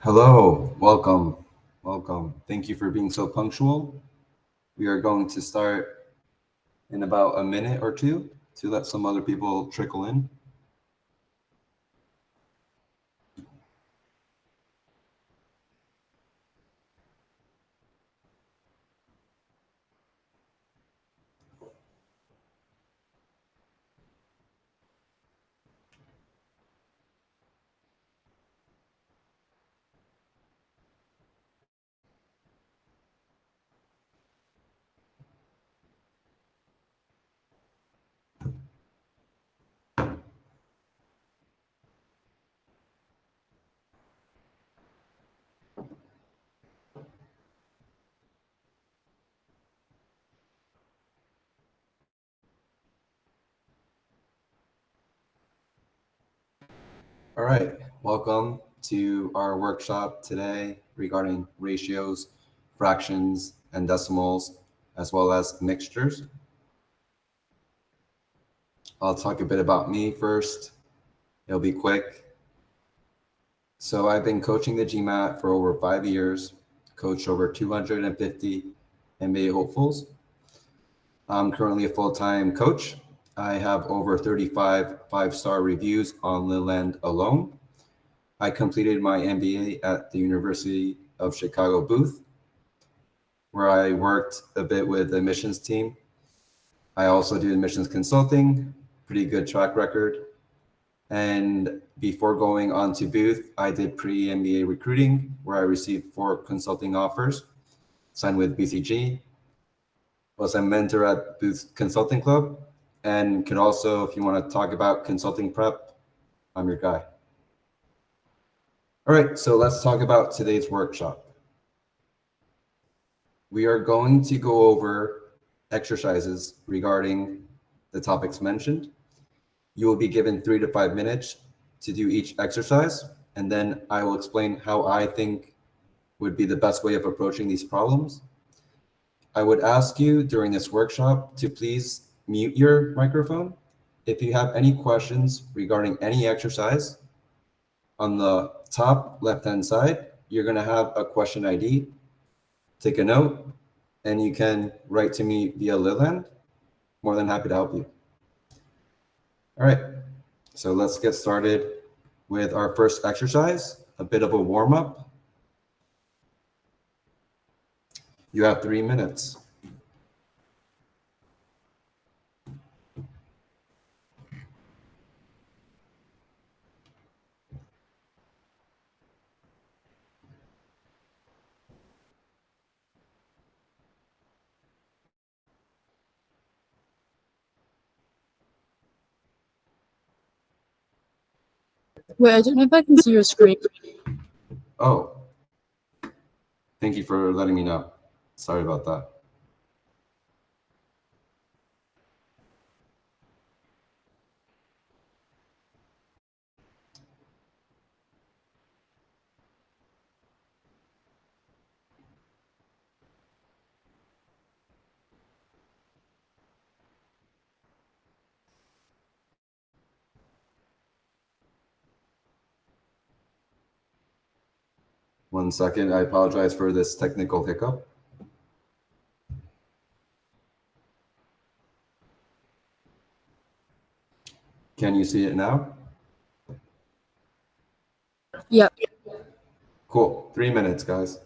Hello, welcome. Thank you for being so punctual. We are going to start in about a minute or two to let some other people trickle in. All right, welcome to our workshop today regarding ratios, fractions, and decimals, as well as mixtures. I'll talk a bit about me first. It'll be quick. So I've been coaching the GMAT for over 5 years, coached over 250 MBA hopefuls. I'm currently a full-time coach. I have over 35 five-star reviews on Leland alone. I completed my MBA at the University of Chicago Booth, where I worked a bit with the admissions team. I also do admissions consulting, pretty good track record. And before going on to Booth, I did pre-MBA recruiting, where I received 4 consulting offers, signed with BCG, was a mentor at Booth Consulting Club, and could also, if you want to talk about consulting prep, I'm your guy. All right, so let's talk about today's workshop. We are going to go over exercises regarding the topics mentioned. You will be given 3 to 5 minutes to do each exercise, and then I will explain how I think would be the best way of approaching these problems. I would ask you during this workshop to please mute your microphone. If you have any questions regarding any exercise, on the top left-hand side, you're going to have a question ID. Take a note, and you can write to me via Leland. More than happy to help you. All right, so let's get started with our first exercise, a bit of a warm-up. You have 3 minutes. Wait, I don't know if I can see your screen. Oh, thank you for letting me know. Sorry about that. One second, I apologize for this technical hiccup. Can you see it now? Yep. Cool. 3 minutes, guys.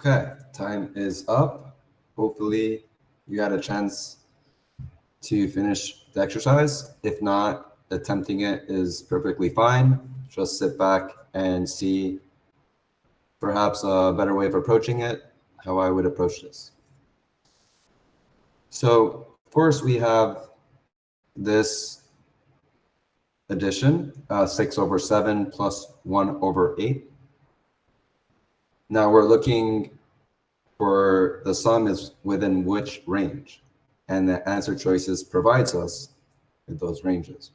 Okay, time is up. Hopefully you got a chance to finish the exercise. If not, attempting it is perfectly fine. Just sit back and see perhaps a better way of approaching it, how I would approach this. So first we have this addition, 6 over 7 plus 1 over 8. Now we're looking for the sum is within which range, and the answer choices provides us with those ranges.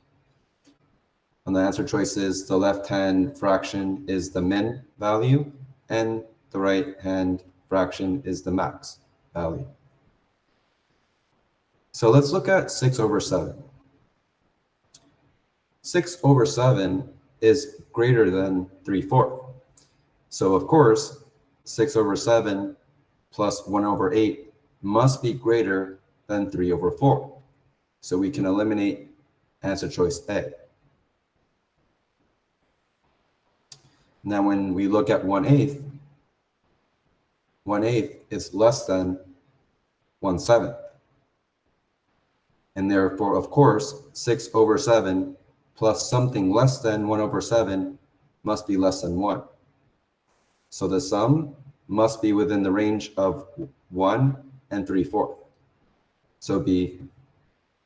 On the answer choices, the left-hand fraction is the min value, and the right-hand fraction is the max value. So let's look at 6 over 7. 6 over 7 is greater than 3/4. So of course, 6 over 7 plus 1 over 8 must be greater than 3 over 4. So we can eliminate answer choice A. Now when we look at 1/8, 1/8 is less than 1/7. And therefore, of course, 6 over 7 plus something less than 1 over 7 must be less than 1. So the sum must be within the range of 1 and 3/4. So B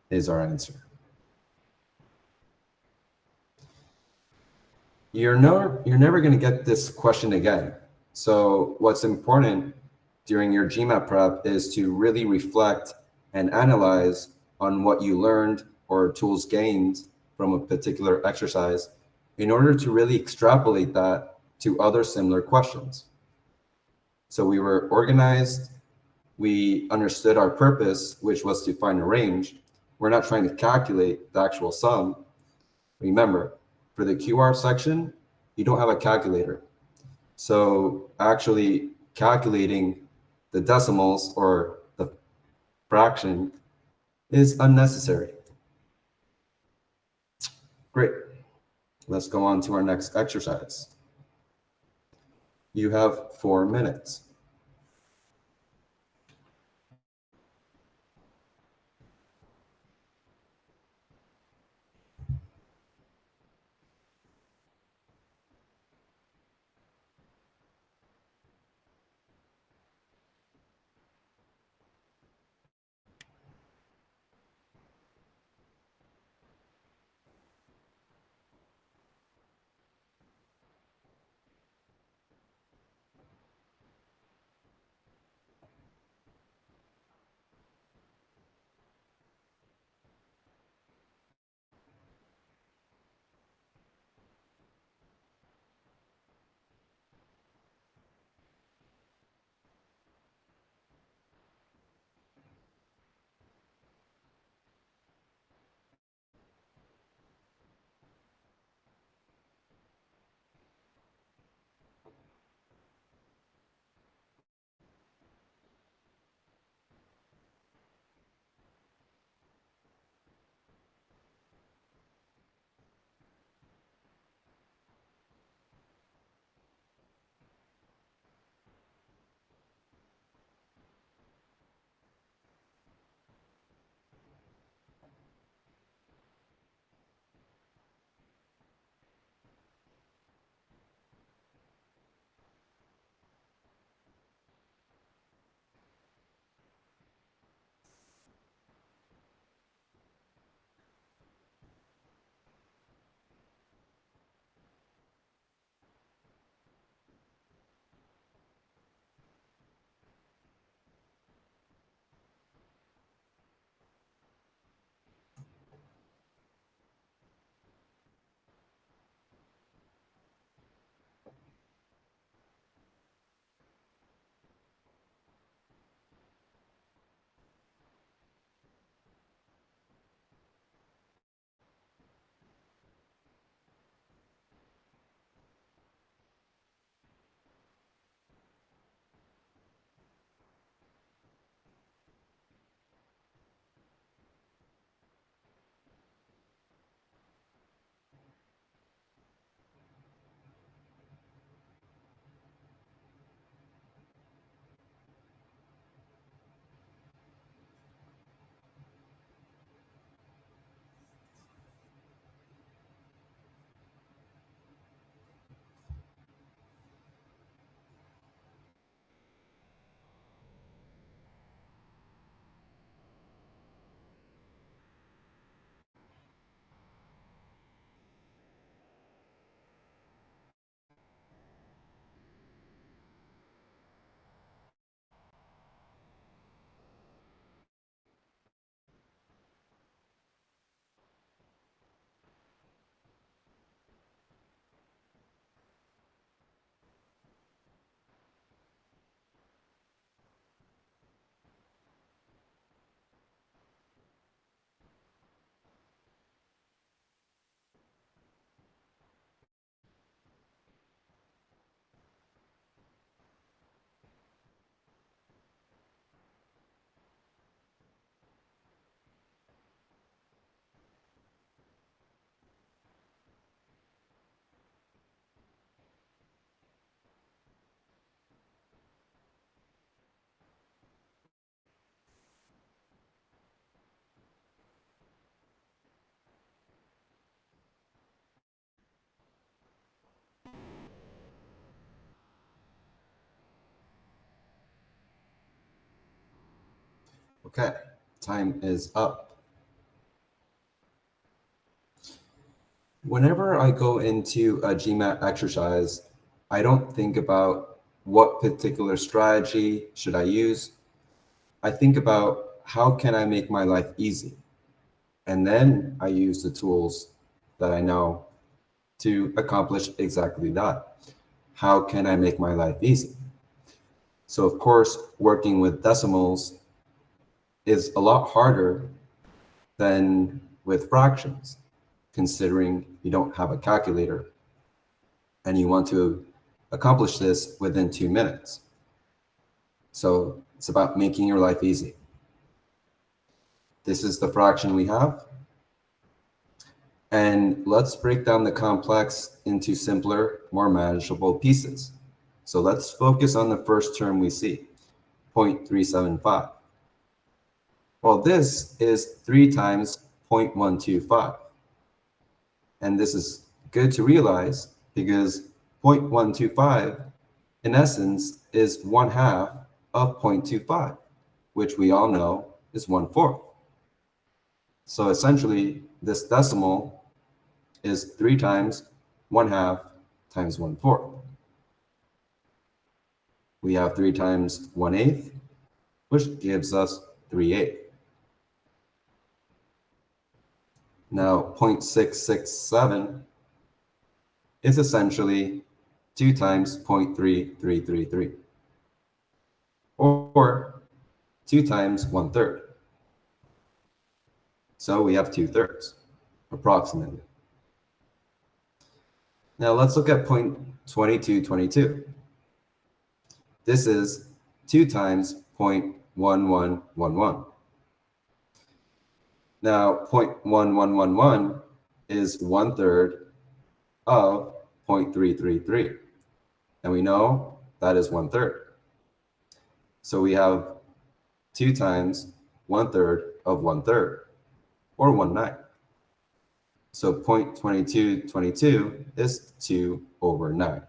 is our answer. You're never going to get this question again. So what's important during your GMAT prep is to really reflect and analyze on what you learned or tools gained from a particular exercise in order to really extrapolate that to other similar questions. So we were organized, we understood our purpose, which was to find a range. We're not trying to calculate the actual sum. Remember, for the QR section, you don't have a calculator. So actually calculating the decimals or the fraction is unnecessary. Great. Let's go on to our next exercise. You have 4 minutes. Okay, time is up. Whenever I go into a GMAT exercise, I don't think about what particular strategy should I use. I think about how can I make my life easy? And then I use the tools that I know to accomplish exactly that. How can I make my life easy? So of course, working with decimals is a lot harder than with fractions, considering you don't have a calculator and you want to accomplish this within 2 minutes. So it's about making your life easy. This is the fraction we have. And let's break down the complex into simpler, more manageable pieces. So let's focus on the first term we see, 0.375. Well, this is 3 times 0.125. And this is good to realize because 0.125 in essence is 1/2 of 0.25, which we all know is 1/4. So essentially, this decimal is 3 times 1/2 times 1/4. We have 3 times 1/8, which gives us 3/8. Now, 0.667 is essentially 2 times 0.3333, or 2 times 1/3. So we have 2/3, approximately. Now let's look at 0.2222. This is 2 times 0.1111. Now 0.1111 is 1/3 of 0.333. And we know that is 1/3. So we have 2 times 1/3 of 1/3, or 1/9. So 0.2222 is 2/9.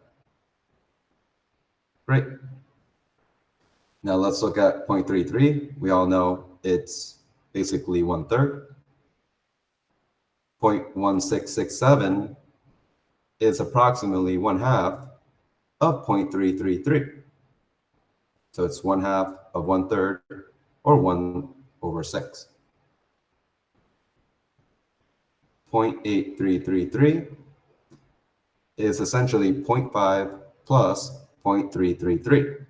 Great. Now let's look at 0.33. We all know it's basically 1/3. 0.1667 is approximately 1/2 of 0.333. So it's 1/2 of 1/3, or 1/6. 0.8333 is essentially 0.5 plus 0.333.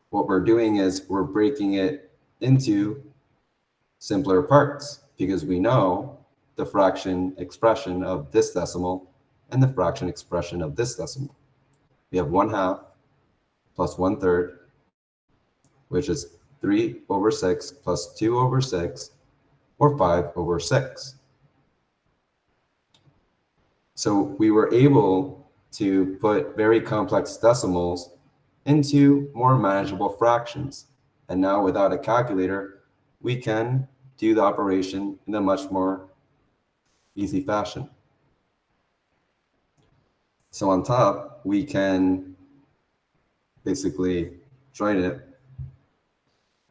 What we're doing is we're breaking it into simpler parts because we know the fraction expression of this decimal and the fraction expression of this decimal. We have 1/2 plus 1/3, which is 3/6 plus 2/6, or 5/6. So we were able to put very complex decimals into more manageable fractions. And now without a calculator, we can do the operation in a much more easy fashion. So on top, we can basically join it.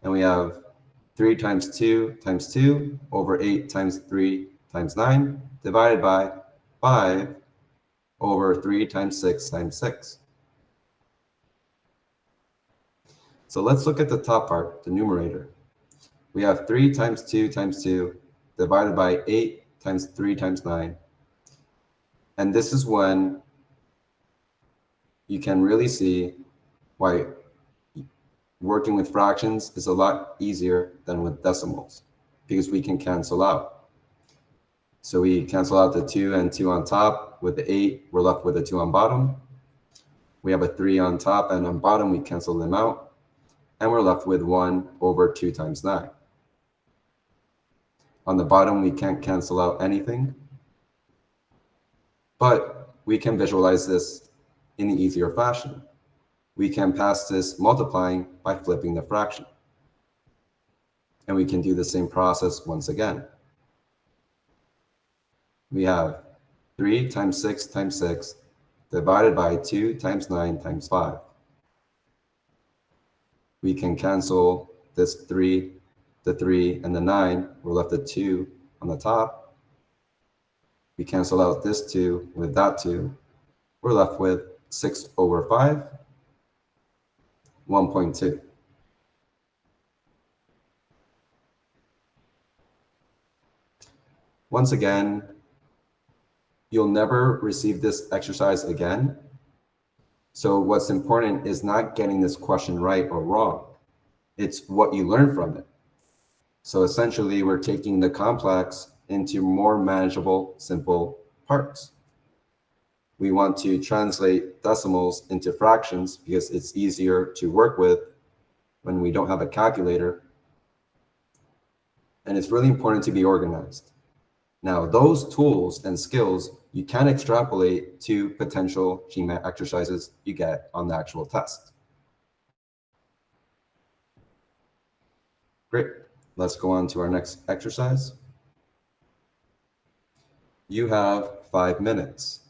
And we have 3 times 2 times 2 over 8 times 3 times 9 divided by 5 over 3 times 6 times 6. So let's look at the top part, the numerator. We have 3 times 2 times 2 divided by 8 times 3 times 9. And this is when you can really see why working with fractions is a lot easier than with decimals, because we can cancel out. So we cancel out the 2 and 2 on top. With the 8, we're left with a 2 on bottom. We have a 3 on top, and on bottom we cancel them out. And we're left with 1 over 2 times 9. On the bottom, we can't cancel out anything. But we can visualize this in an easier fashion. We can pass this multiplying by flipping the fraction. And we can do the same process once again. We have 3 times 6 times 6 divided by 2 times 9 times 5. We can cancel this 3 the 3 and the 9, we're left with 2 on the top. We cancel out this 2 with that 2. We're left with 6 over 5, 1.2. Once again, you'll never receive this exercise again. So what's important is not getting this question right or wrong. It's what you learn from it. So essentially, we're taking the complex into more manageable, simple parts. We want to translate decimals into fractions because it's easier to work with when we don't have a calculator. And it's really important to be organized. Now, those tools and skills you can extrapolate to potential GMAT exercises you get on the actual test. Great. Let's go on to our next exercise. You have 5 minutes.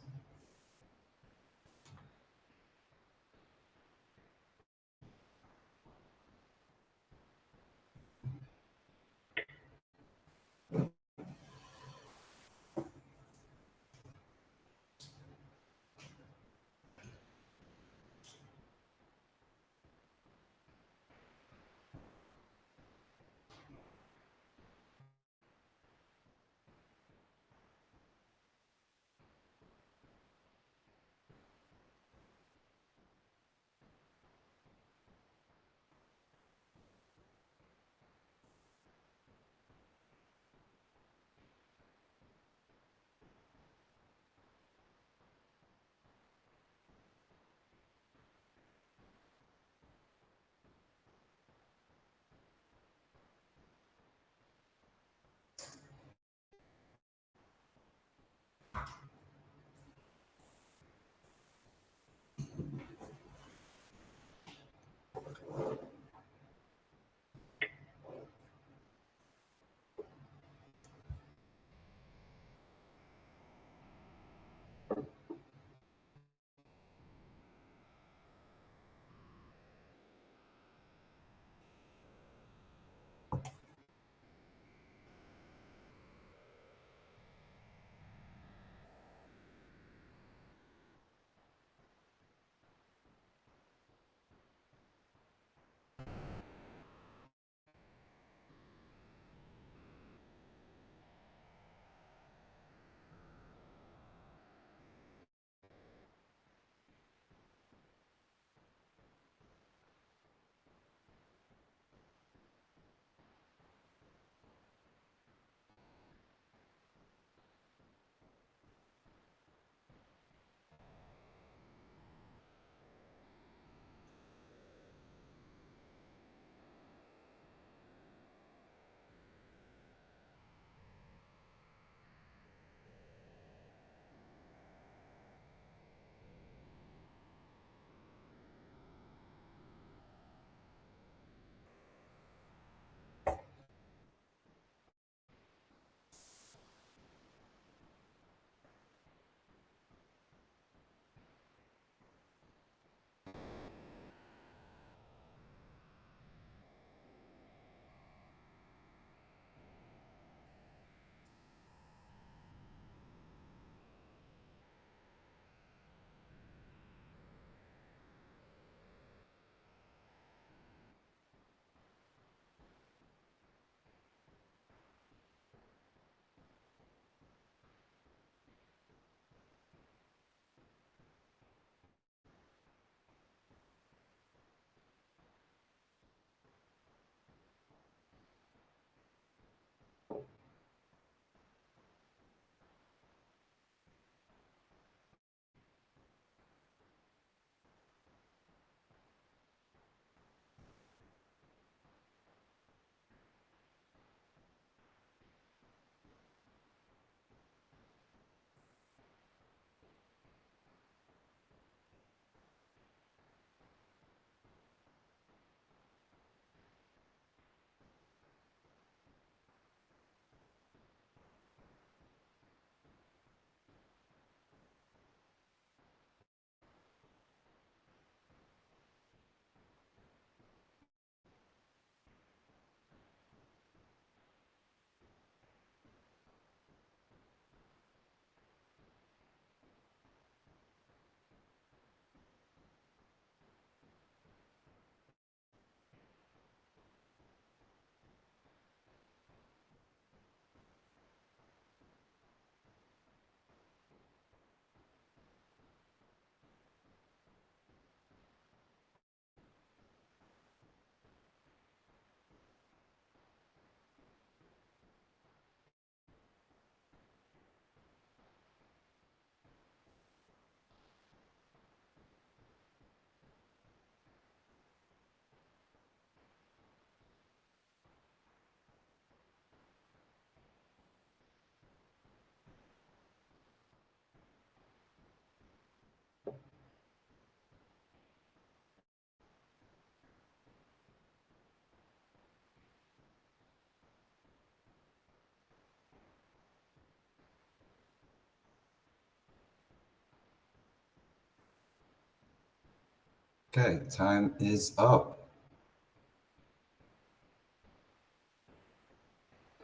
Okay, time is up.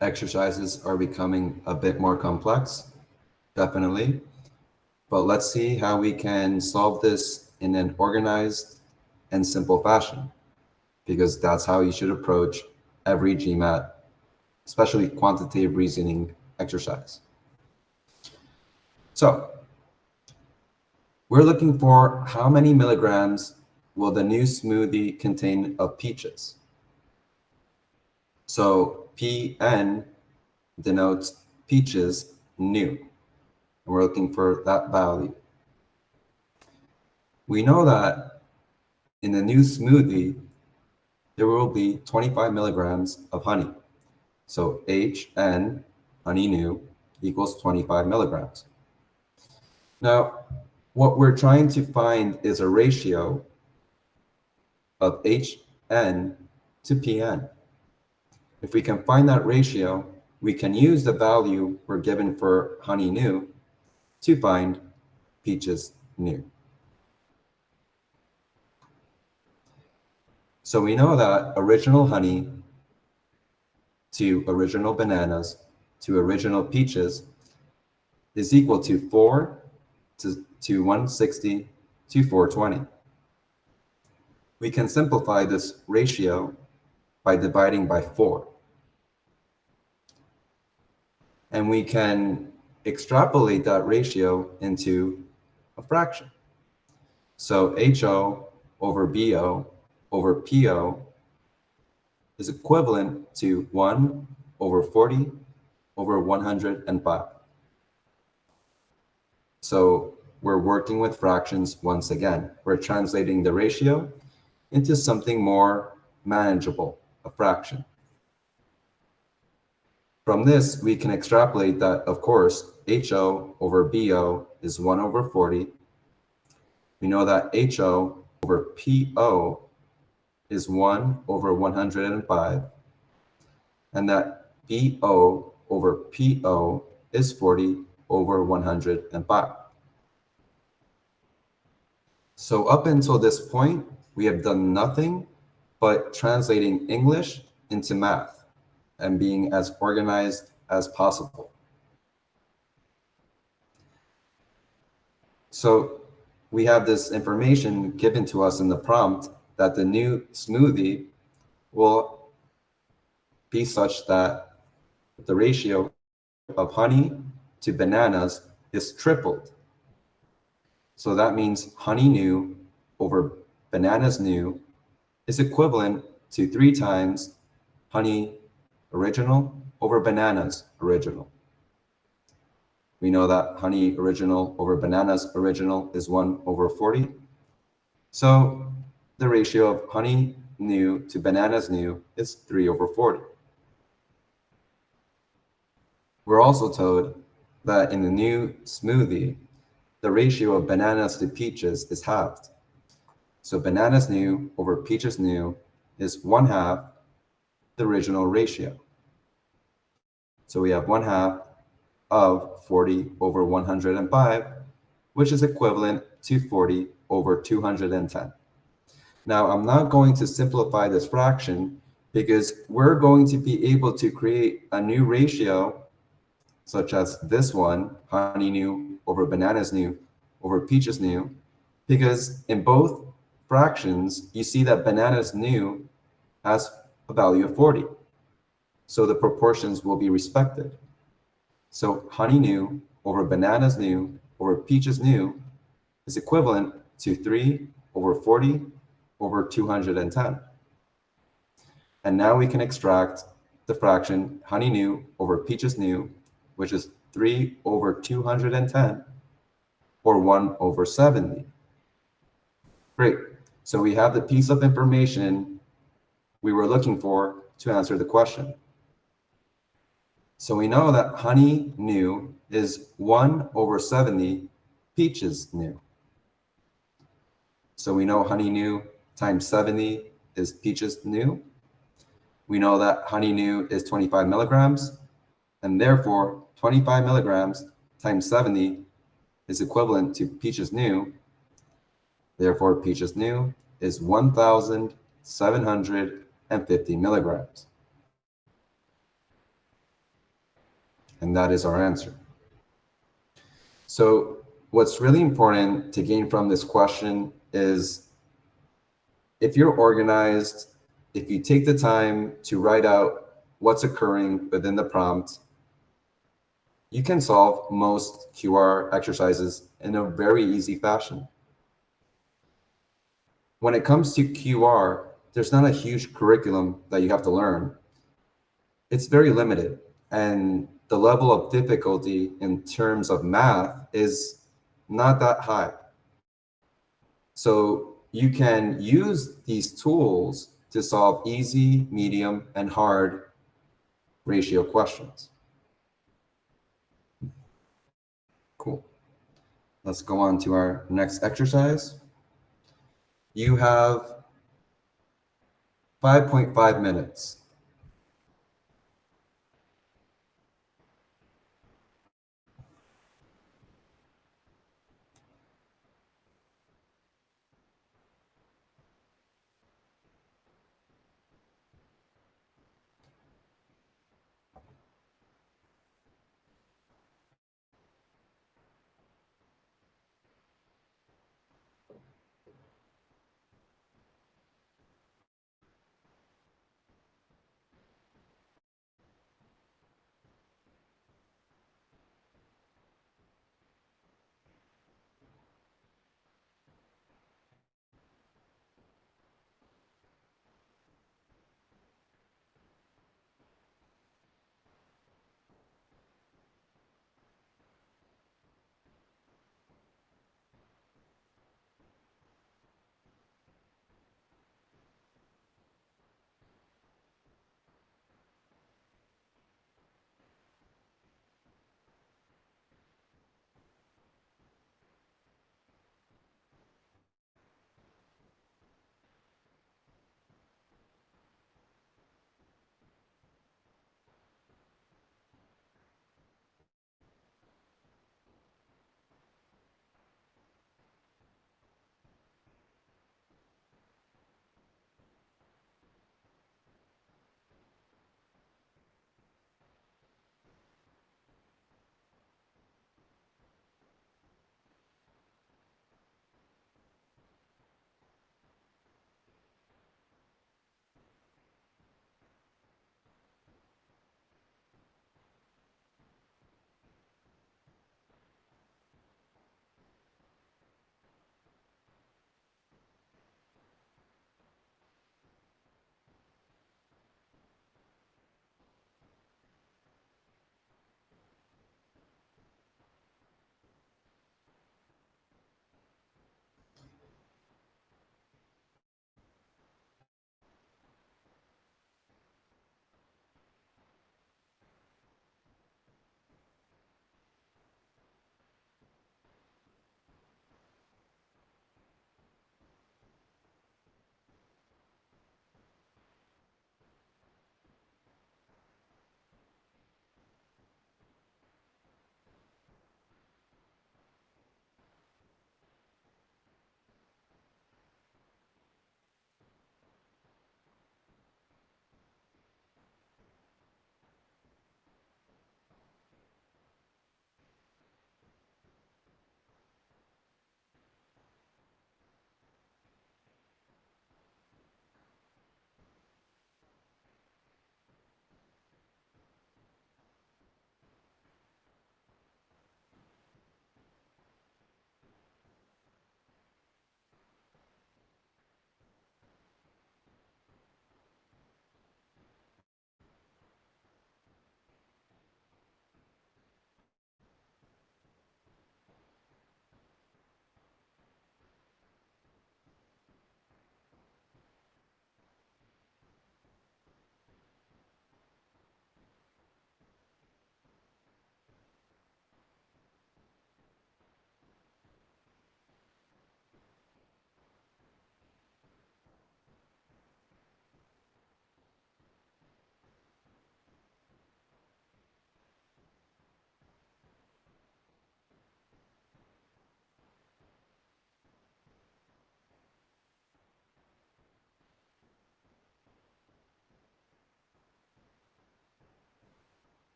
Exercises are becoming a bit more complex, definitely. But let's see how we can solve this in an organized and simple fashion, because that's how you should approach every GMAT, especially quantitative reasoning exercise. So we're looking for how many milligrams will the new smoothie contain of peaches. So PN denotes peaches new, and we're looking for that value. We know that in the new smoothie, there will be 25 milligrams of honey. So HN, honey new, equals 25 milligrams. Now, what we're trying to find is a ratio of HN to PN. If we can find that ratio, we can use the value we're given for honey new to find peaches new. So we know that original honey to original bananas to original peaches is equal to 4 to 160 to 420. We can simplify this ratio by dividing by 4. And we can extrapolate that ratio into a fraction. So HO over BO over PO is equivalent to 1 over 40 over 105. So we're working with fractions once again. We're translating the ratio into something more manageable, a fraction. From this, we can extrapolate that, of course, HO over BO is 1 over 40. We know that HO over PO is 1 over 105, and that BO over PO is 40 over 105. So up until this point, we have done nothing but translating English into math and being as organized as possible. So we have this information given to us in the prompt that the new smoothie will be such that the ratio of honey to bananas is tripled. So that means honey new over bananas new is equivalent to 3 times honey original over bananas original. We know that honey original over bananas original is 1 over 40. So the ratio of honey new to bananas new is 3 over 40. We're also told that in the new smoothie, the ratio of bananas to peaches is halved. So bananas new over peaches new is 1/2 the original ratio. So we have 1/2 of 40 over 105, which is equivalent to 40 over 210. Now, I'm not going to simplify this fraction because we're going to be able to create a new ratio such as this one, honey new over bananas new over peaches new, because in both fractions, you see that bananas new has a value of 40. So the proportions will be respected. So honey new over bananas new over peaches new is equivalent to 3 over 40 over 210. And now we can extract the fraction honey new over peaches new, which is 3 over 210, or 1 over 70. Great. So we have the piece of information we were looking for to answer the question. So we know that honey new is 1 over 70 peaches new. So we know honey new times 70 is peaches new. We know that honey new is 25 milligrams, and therefore 25 milligrams times 70 is equivalent to peaches new. Therefore, peaches new is 1,750 milligrams. And that is our answer. So what's really important to gain from this question is if you're organized, if you take the time to write out what's occurring within the prompt, you can solve most QR exercises in a very easy fashion. When it comes to QR, there's not a huge curriculum that you have to learn. It's very limited, and the level of difficulty in terms of math is not that high. So you can use these tools to solve easy, medium, and hard ratio questions. Cool. Let's go on to our next exercise. You have 5.5 minutes.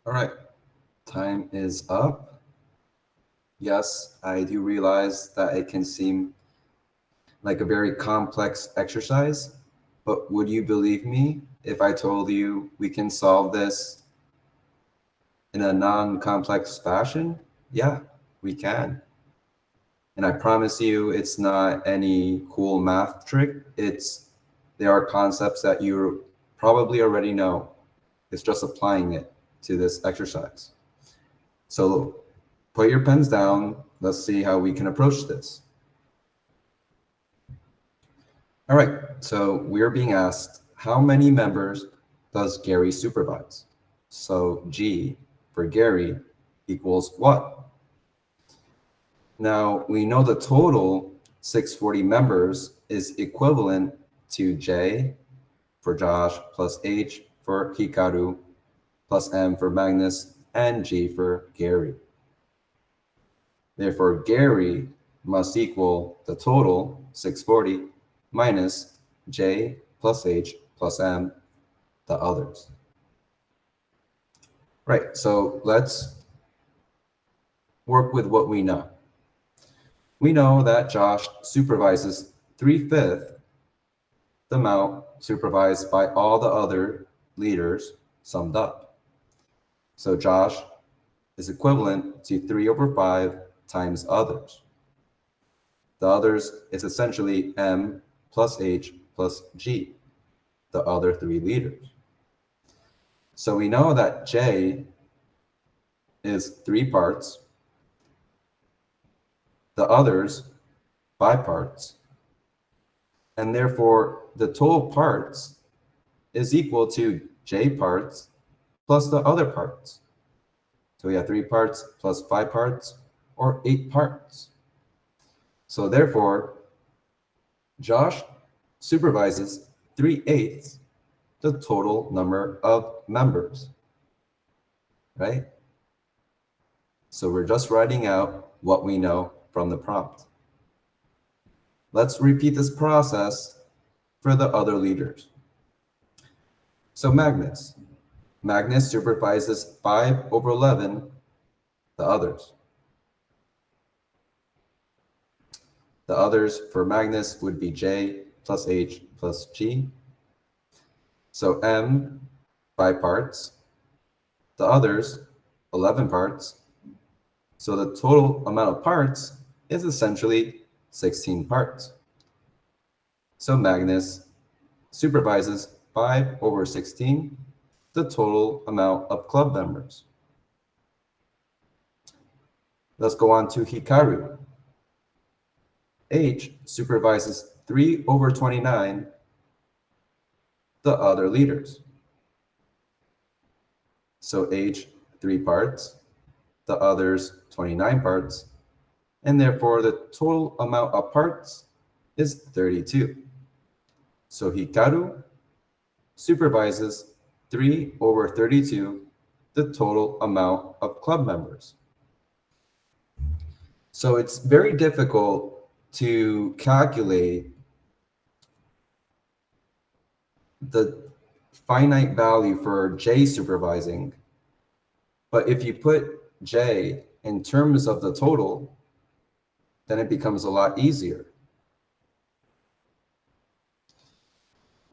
All right, time is up. Yes, I do realize that it can seem like a very complex exercise, but would you believe me if I told you we can solve this in a non-complex fashion? Yeah, we can. And I promise you it's not any cool math trick. There are concepts that you probably already know. It's just applying it to this exercise. So put your pens down. Let's see how we can approach this. All right, so we're being asked, how many members does Gary supervise? So G for Gary equals what? Now, we know the total 640 members is equivalent to J for Josh plus H for Hikaru plus M for Magnus and G for Gary. Therefore, Gary must equal the total 640 minus J plus H plus M, the others. Right, so let's work with what we know. We know that Josh supervises 3/5 the amount supervised by all the other leaders summed up. So Josh is equivalent to 3/5 times others. The others is essentially M plus H plus G, the other three leaders. So we know that J is 3 parts, the others 5 parts, and therefore the total parts is equal to J parts plus the other parts. So we have 3 parts plus 5 parts, or 8 parts. So therefore, Josh supervises 3/8 the total number of members, right? So we're just writing out what we know from the prompt. Let's repeat this process for the other leaders. So Magnus supervises 5/11 the others. The others for Magnus would be J plus H plus G. So M, 5 parts. The others, 11 parts. So the total amount of parts is essentially 16 parts. So Magnus supervises 5/16, the total amount of club members. Let's go on to Hikaru. H supervises 3/29 the other leaders. So H, 3 parts, the others 29 parts, and therefore the total amount of parts is 32. So Hikaru supervises 3/32 the total amount of club members. So it's very difficult to calculate the finite value for J supervising, but if you put J in terms of the total, then it becomes a lot easier.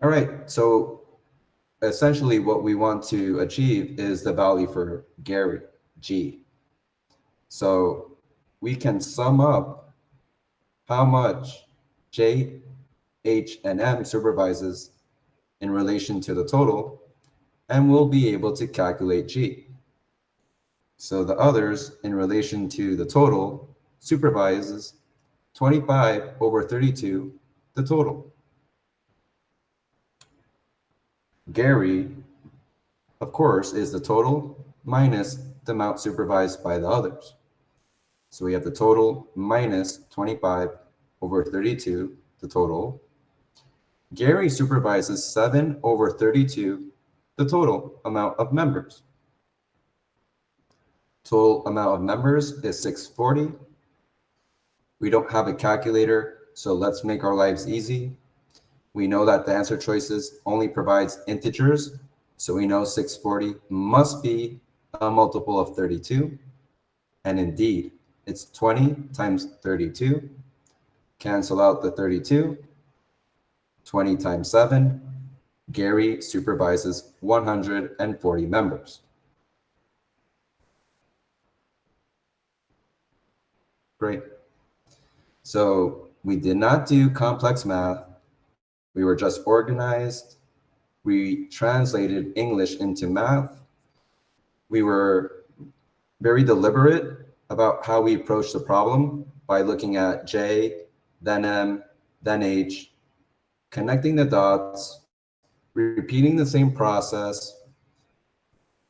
All right, so essentially what we want to achieve is the value for Gary, G. So we can sum up how much J, H, and M supervises in relation to the total, and we'll be able to calculate G. So the others in relation to the total supervises 25/32 the total. Gary, of course, is the total minus the amount supervised by the others. So we have the total minus 25/32, the total. Gary supervises 7/32, the total amount of members. Total amount of members is 640. We don't have a calculator, so let's make our lives easy. We know that the answer choices only provides integers, so we know 640 must be a multiple of 32. And indeed, it's 20 times 32. Cancel out the 32. 20 times 7. Gary supervises 140 members. Great. So we did not do complex math. We were just organized. We translated English into math. We were very deliberate about how we approached the problem by looking at J, then M, then H, connecting the dots, repeating the same process,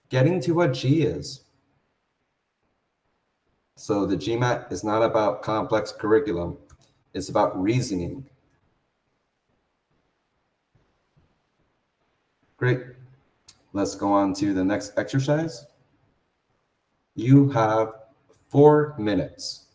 getting to what G is. So the GMAT is not about complex curriculum. It's about reasoning. Great. Let's go on to the next exercise. You have 4 minutes.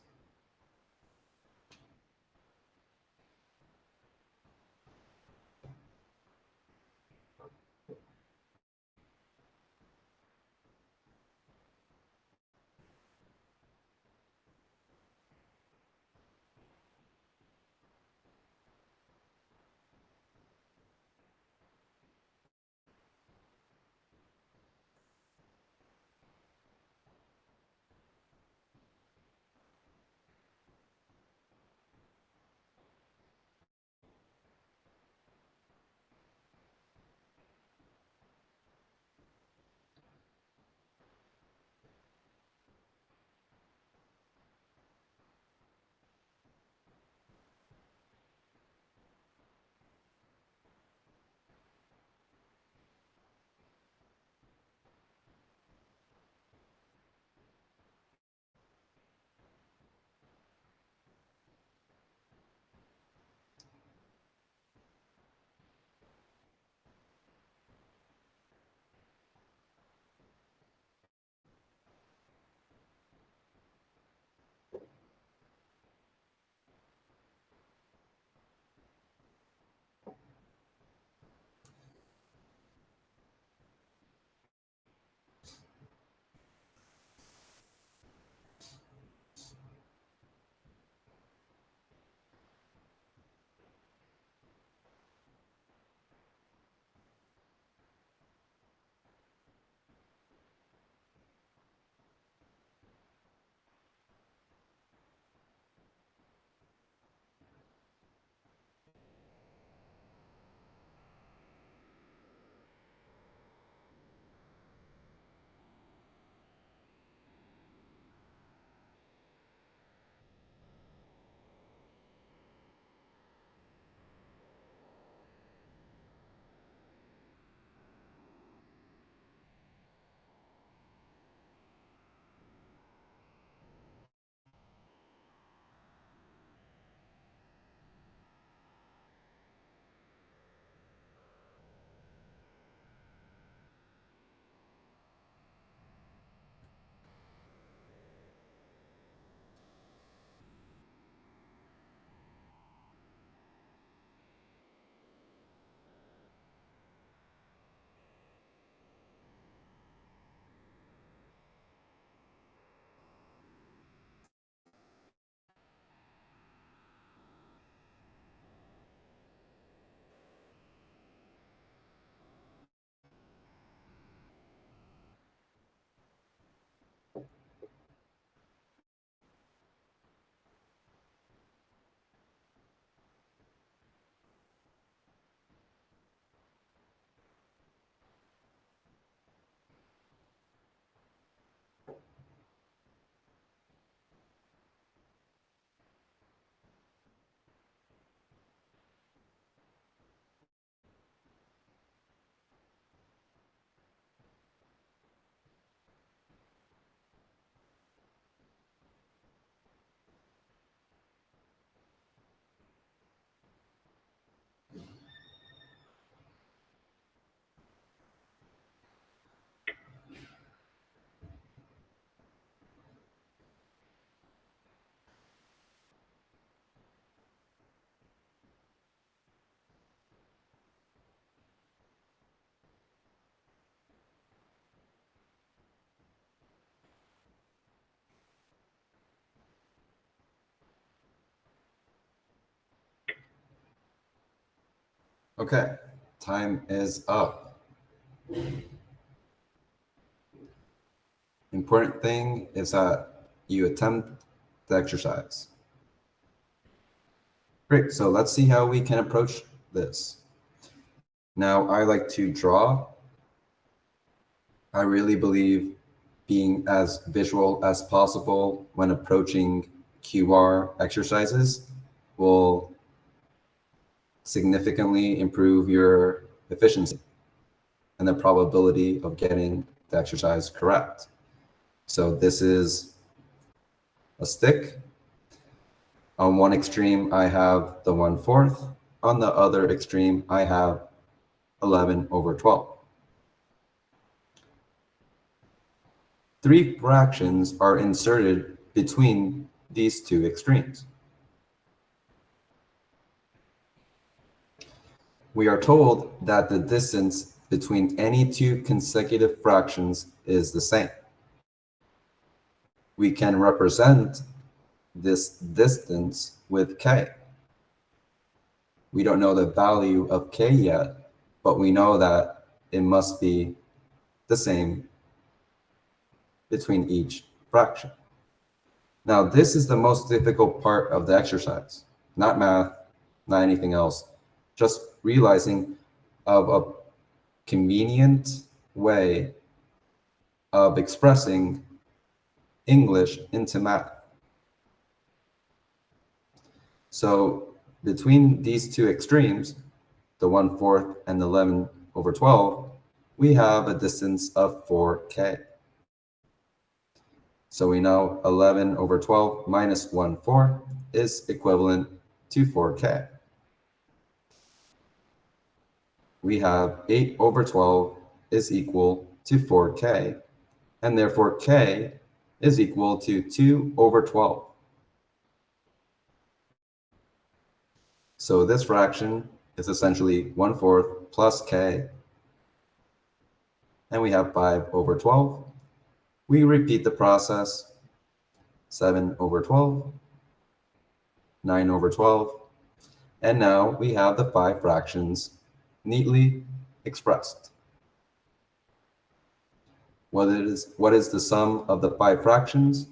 Okay, time is up. Important thing is that you attempt the exercise. Great, so let's see how we can approach this. Now, I like to draw. I really believe being as visual as possible when approaching QR exercises will significantly improve your efficiency and the probability of getting the exercise correct. So this is a stick. On one extreme, I have the 1/4. On the other extreme, I have 11/12. Three fractions are inserted between these two extremes. We are told that the distance between any two consecutive fractions is the same. We can represent this distance with k. We don't know the value of k yet, but we know that it must be the same between each fraction. Now, this is the most difficult part of the exercise, not math, not anything else, just realizing of a convenient way of expressing English into math. So between these two extremes, the 1/4 and 11/12, we have a distance of 4k. So we know 11/12 minus 1/4 is equivalent to 4k. We have 8/12 is equal to 4k, and therefore k is equal to 2/12. So this fraction is essentially 1/4 plus k, and we have 5/12. We repeat the process, 7/12, 9/12, and now we have the five fractions neatly expressed. What is the sum of the five fractions?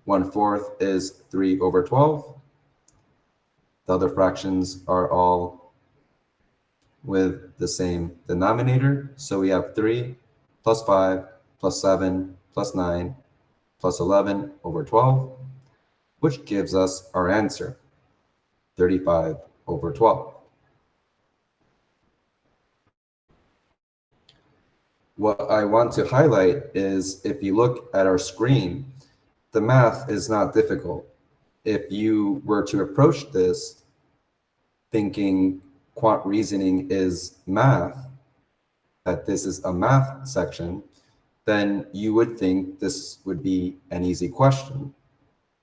1/4 is 3/12. The other fractions are all with the same denominator. So we have 3 plus 5 plus 7 plus 9 plus 11/12, which gives us our answer, 35/12. What I want to highlight is if you look at our screen, the math is not difficult. If you were to approach this thinking quant reasoning is math, that this is a math section, then you would think this would be an easy question.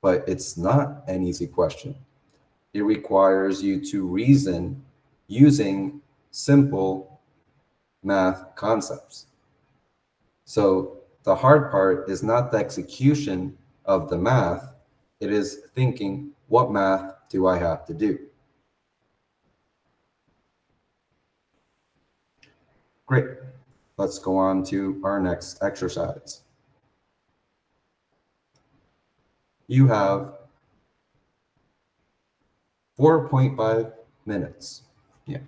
But it's not an easy question. It requires you to reason using simple math concepts. So the hard part is not the execution of the math, it is thinking, what math do I have to do? Great. Let's go on to our next exercise. You have 4.5 minutes. Yeah.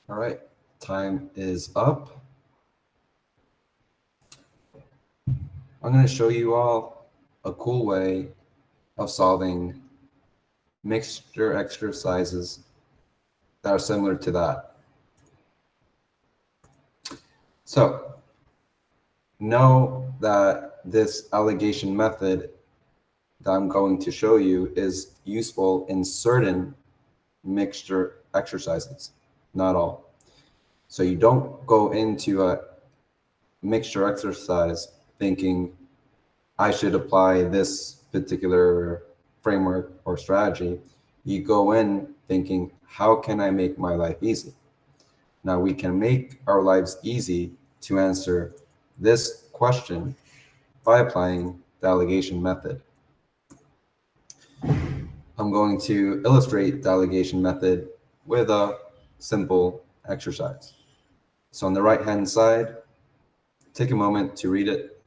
All right, time is up. I'm going to show you all a cool way of solving mixture exercises that are similar to that. So know that this allegation method that I'm going to show you is useful in certain mixture exercises, not all. So you don't go into a mixture exercise thinking I should apply this particular framework or strategy. You go in thinking, how can I make my life easy? Now we can make our lives easy to answer this question by applying the allegation method. I'm going to illustrate the allegation method with a simple exercise. So on the right-hand side, take a moment to read it.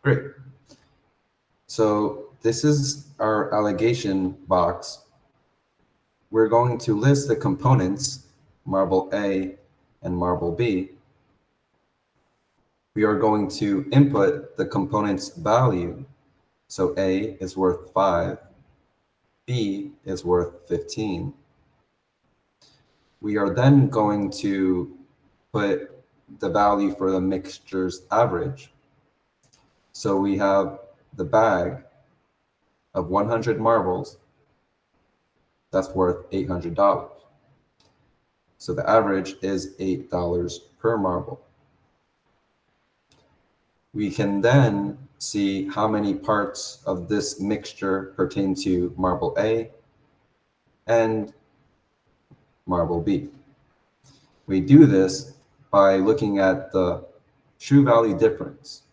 Great. So this is our allegation box. We're going to list the components, marble A and marble B. We are going to input the component's value. So A is worth 5, B is worth 15. We are then going to put the value for the mixture's average. So we have the bag of 100 marbles that's worth $800. So the average is $8 per marble. We can then see how many parts of this mixture pertain to marble A and marble B. We do this by looking at the true value difference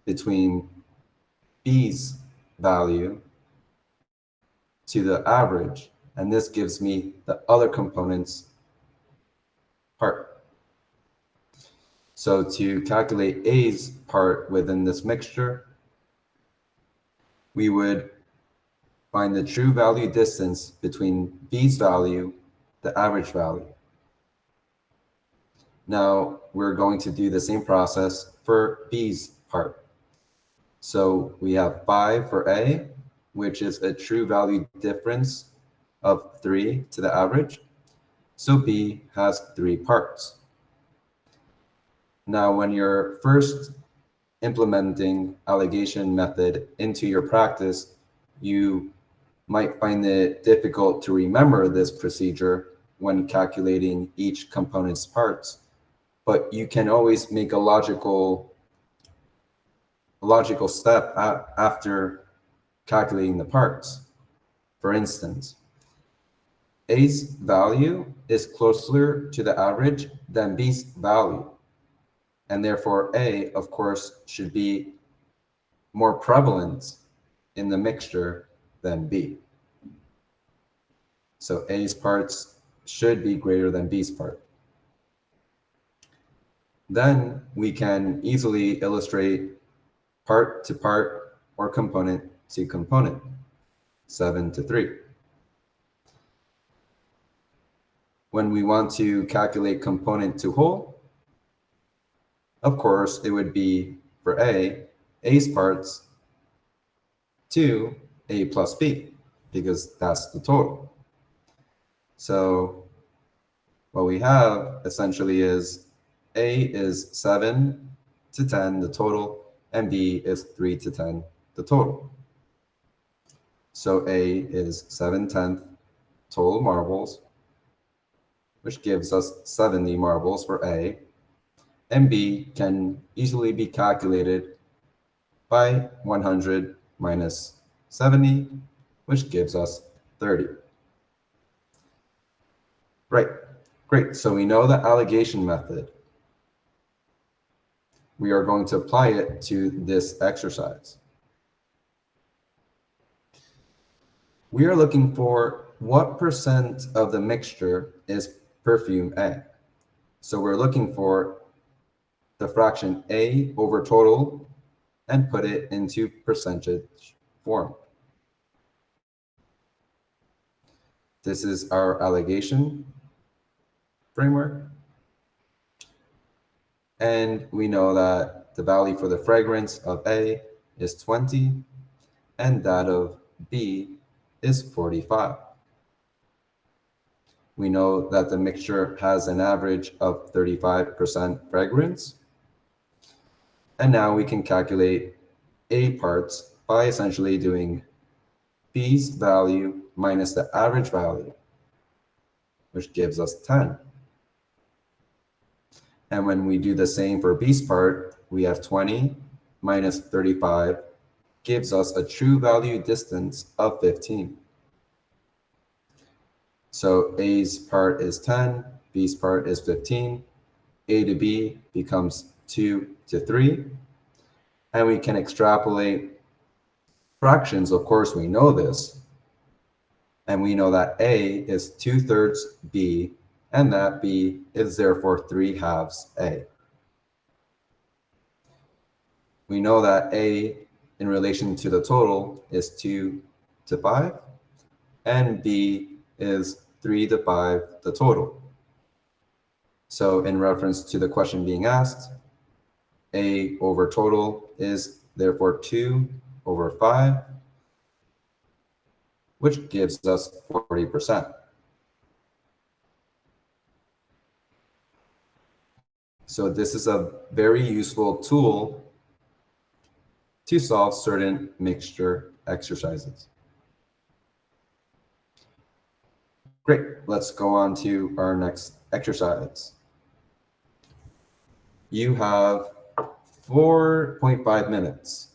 between B's value to the average, and this gives me the other component's part. So to calculate A's part within this mixture, we would find the true value distance between B's value, the average value. Now we're going to do the same process for B's part. So we have 5 for A, which is a true value difference of 3 to the average. So B has 3 parts. Now, when you're first implementing allegation method into your practice, you might find it difficult to remember this procedure when calculating each component's parts, but you can always make a logical step after calculating the parts. For instance, A's value is closer to the average than B's value, and therefore A, of course, should be more prevalent in the mixture than B. So A's parts should be greater than B's part. Then we can easily illustrate part to part or component to component, 7 to 3. When we want to calculate component to whole, of course, it would be for A, A's parts to A plus B, because that's the total. So what we have essentially is A is 7 to 10, the total, and B is 3 to 10, the total. So A is 7/10 total marbles, which gives us 70 marbles for A, and B can easily be calculated by 100 minus 70, which gives us 30. Right, great. So we know the allegation method. We are going to apply it to this exercise. We are looking for what percent of the mixture is perfume A. So we're looking for the fraction A over total and put it into percentage form. This is our allegation framework. And we know that the value for the fragrance of A is 20 and that of B is 45. We know that the mixture has an average of 35% fragrance. And now we can calculate A parts by essentially doing B's value minus the average value, which gives us 10. And when we do the same for B's part, we have 20 minus 35 gives us a true value distance of 15. So A's part is 10, B's part is 15. A to B becomes 2 to 3. And we can extrapolate fractions. Of course, we know this. And we know that A is 2/3 B, and that B is therefore 3/2 A. We know that A in relation to the total is 2 to 5, and B is 3 to 5, the total. So in reference to the question being asked, A over total is therefore 2 over 5, which gives us 40%. So this is a very useful tool to solve certain mixture exercises. Great, let's go on to our next exercise. You have 4.5 minutes.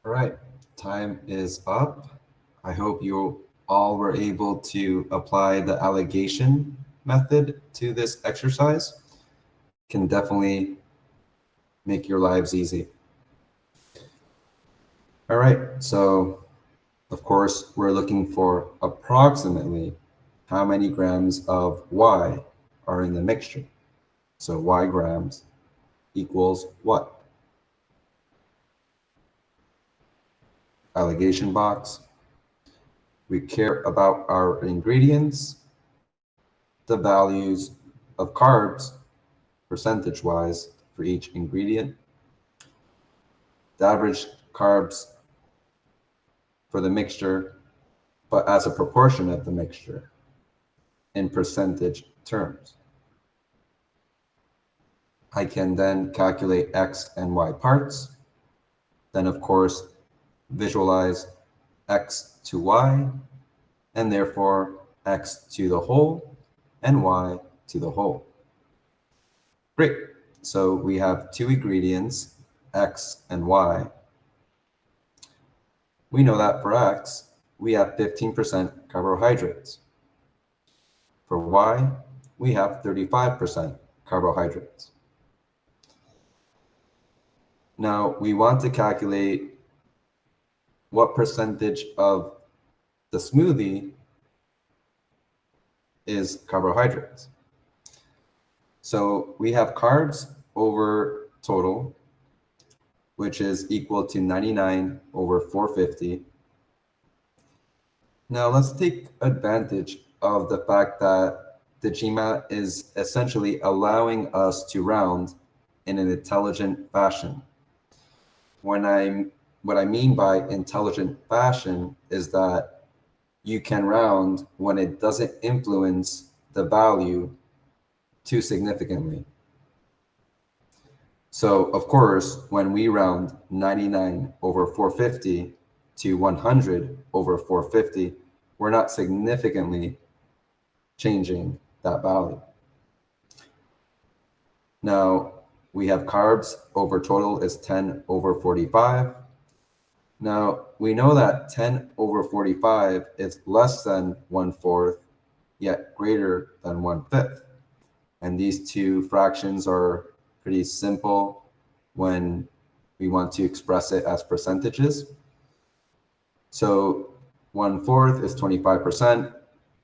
All right, time is up. I hope you all were able to apply the allegation method to this exercise. Can definitely make your lives easy. All right, so of course, we're looking for approximately how many grams of Y are in the mixture. So Y grams equals what? Allegation box. We care about our ingredients, the values of carbs, percentage-wise for each ingredient, the average carbs for the mixture, but as a proportion of the mixture in percentage terms. I can then calculate X and Y parts. Then, of course, visualize X to Y, and therefore X to the whole and Y to the whole. Great. So we have two ingredients, X and Y. We know that for X, we have 15% carbohydrates. For Y, we have 35% carbohydrates. Now, we want to calculate what percentage of the smoothie is carbohydrates. So we have carbs over total, which is equal to 99 over 450. Now let's take advantage of the fact that the GMAT is essentially allowing us to round in an intelligent fashion. What I mean by intelligent fashion is that you can round when it doesn't influence the value too significantly. So of course, when we round 99 over 450 to 100 over 450, we're not significantly changing that value. Now we have carbs over total is 10 over 45. Now we know that 10 over 45 is less than 1/4, yet greater than 1/5. And these two fractions are pretty simple when we want to express it as percentages. So 1/4 is 25%,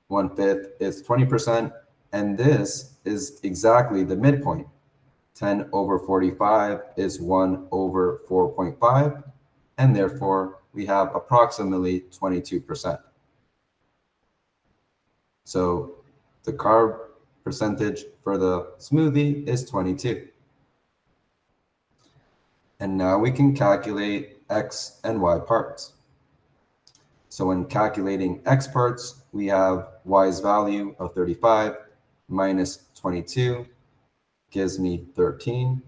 1/5 is 20%, and this is exactly the midpoint. 10 over 45 is 1 over 4.5, and therefore we have approximately 22%. So the carb percentage for the smoothie is 22. And now we can calculate X and Y parts. So when calculating X parts, we have Y's value of 35 minus 22 gives me 13.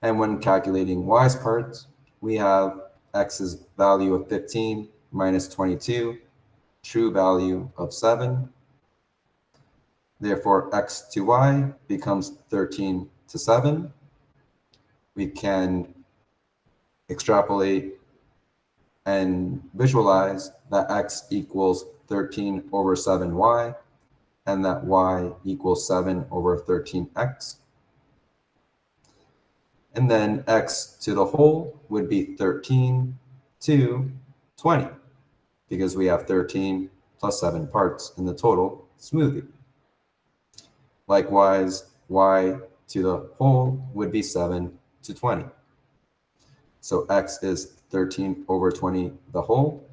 And when calculating Y's parts, we have X's value of 15 minus 22, true value of 7. Therefore, X to Y becomes 13 to 7. We can extrapolate and visualize that X equals 13 over 7Y, and that Y equals 7 over 13X. And then X to the whole would be 13 to 20, because we have 13 plus 7 parts in the total smoothie. Likewise, Y to the whole would be 7 to 20. So X is 13 over 20 the whole,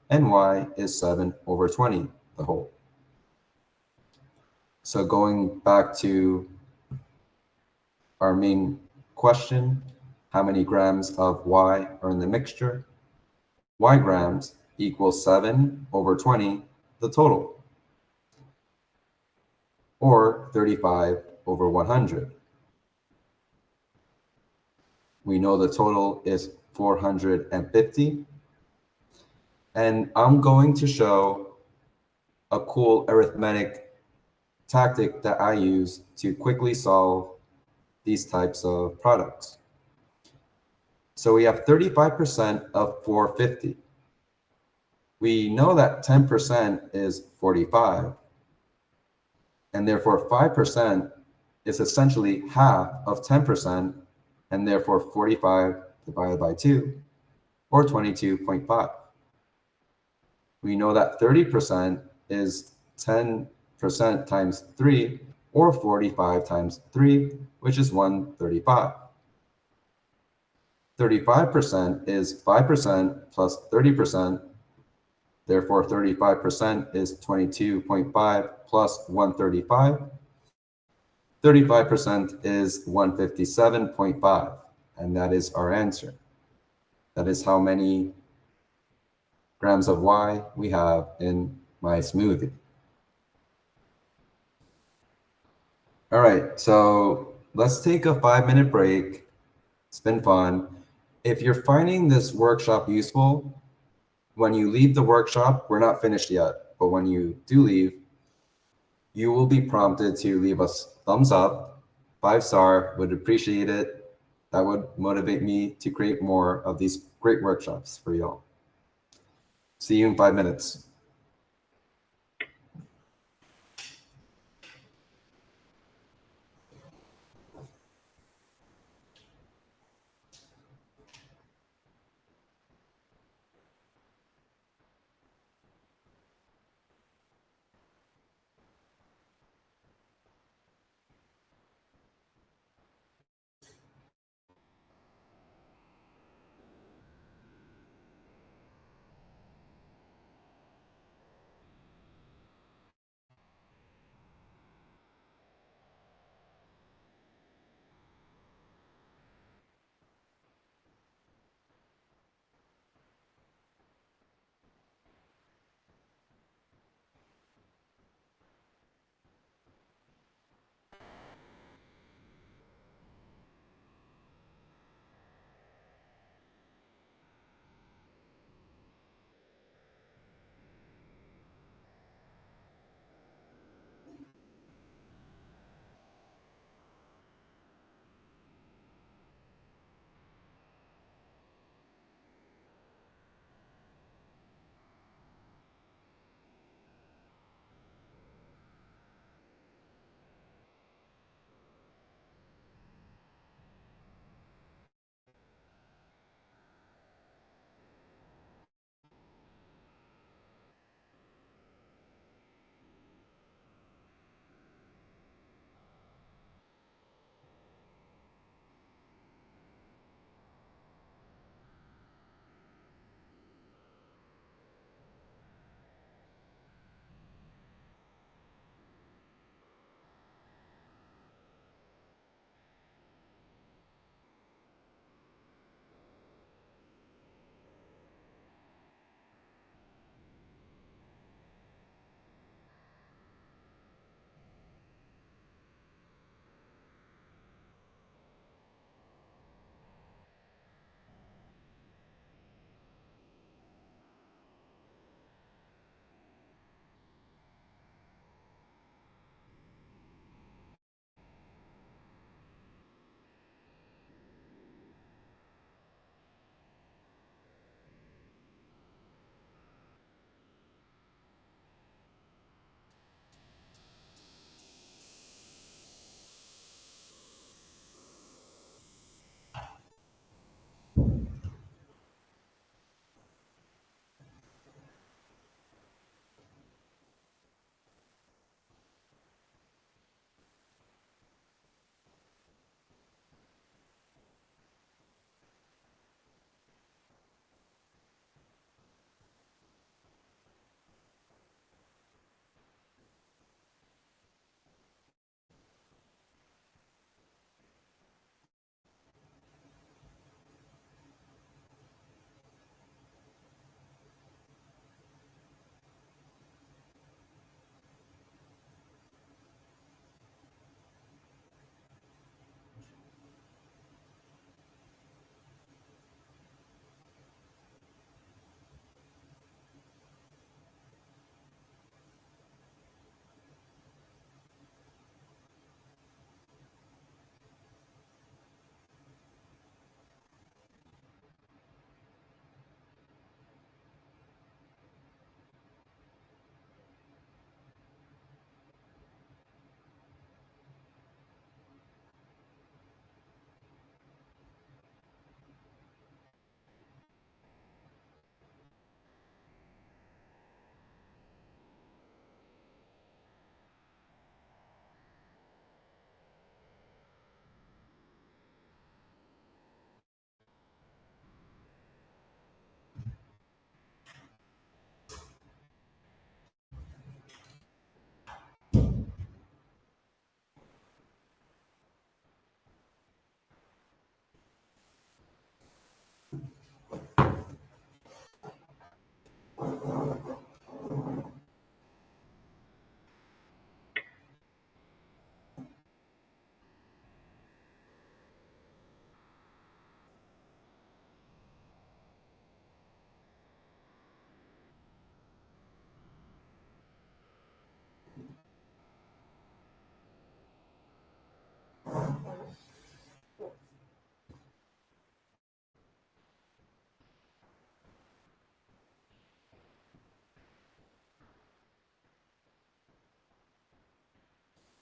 and Y is 7 over 20 the whole. So going back to our main question, how many grams of Y are in the mixture? Y grams equals 7 over 20 the total, or 35 over 100. We know the total is 450. And I'm going to show a cool arithmetic tactic that I use to quickly solve these types of products. So we have 35% of 450. We know that 10% is 45, and therefore 5% is essentially half of 10%, and therefore 45 divided by 2, or 22.5. We know that 30% is 10% times 3, or 45 times 3, which is 135. 35% is 5% plus 30%, therefore 35% is 22.5 plus 135. 35% is 157.5, and that is our answer. That is how many grams of Y we have in my smoothie. All right, so let's take a 5-minute break. It's been fun. If you're finding this workshop useful, when you leave the workshop, we're not finished yet, but when you do leave, you will be prompted to leave us thumbs up, 5-star, would appreciate it. That would motivate me to create more of these great workshops for y'all. See you in 5 minutes.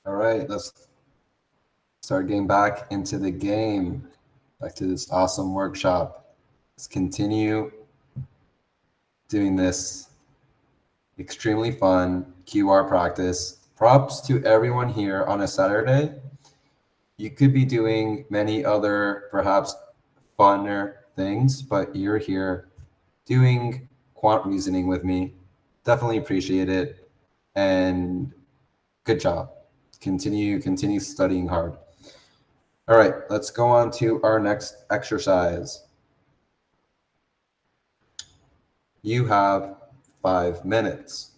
All right, let's start getting back into the game, back to this awesome workshop. Let's continue doing this extremely fun QR practice. Props to everyone here on a Saturday. You could be doing many other, perhaps funner things, but you're here doing quant reasoning with me. Definitely appreciate it. And good job. Continue studying hard. All right, let's go on to our next exercise. You have 5 minutes.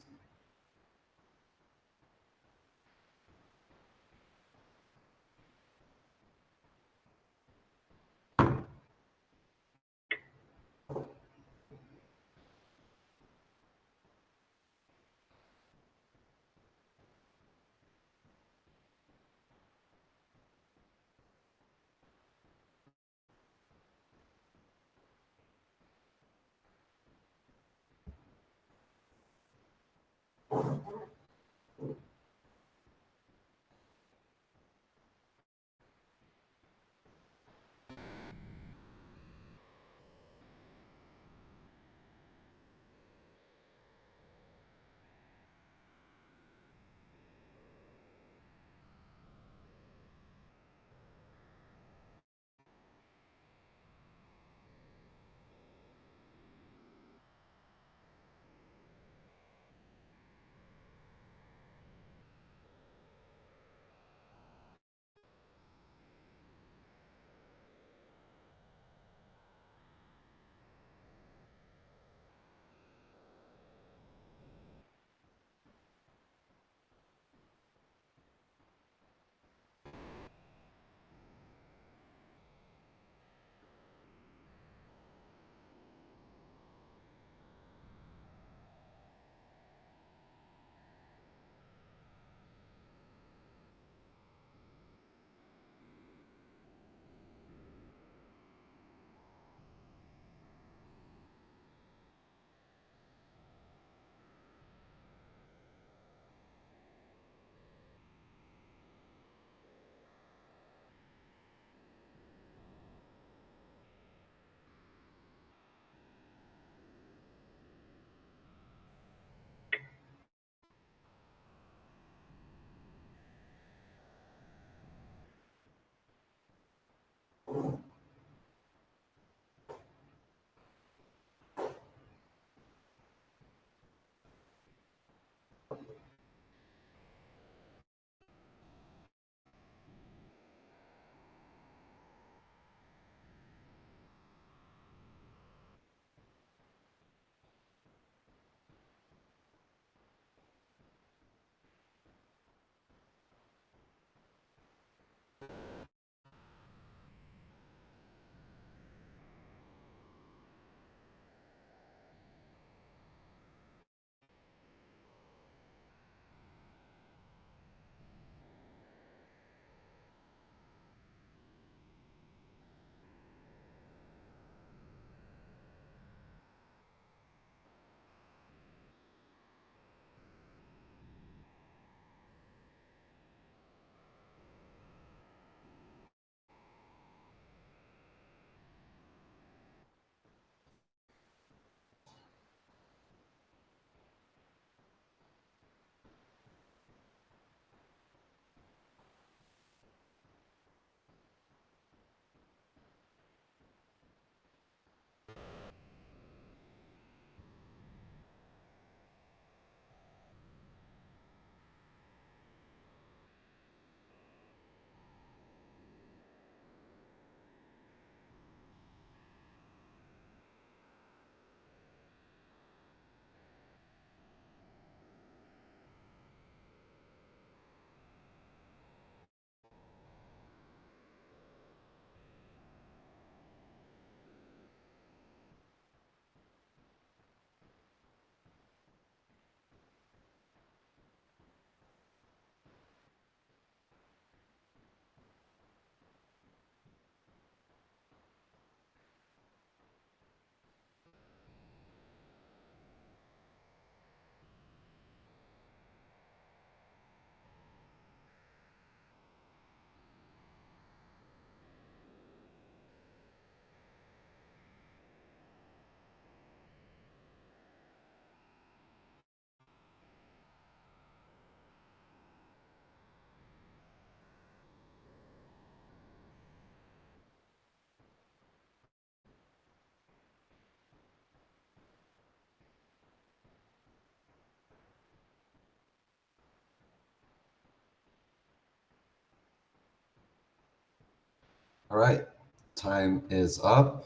All right, time is up.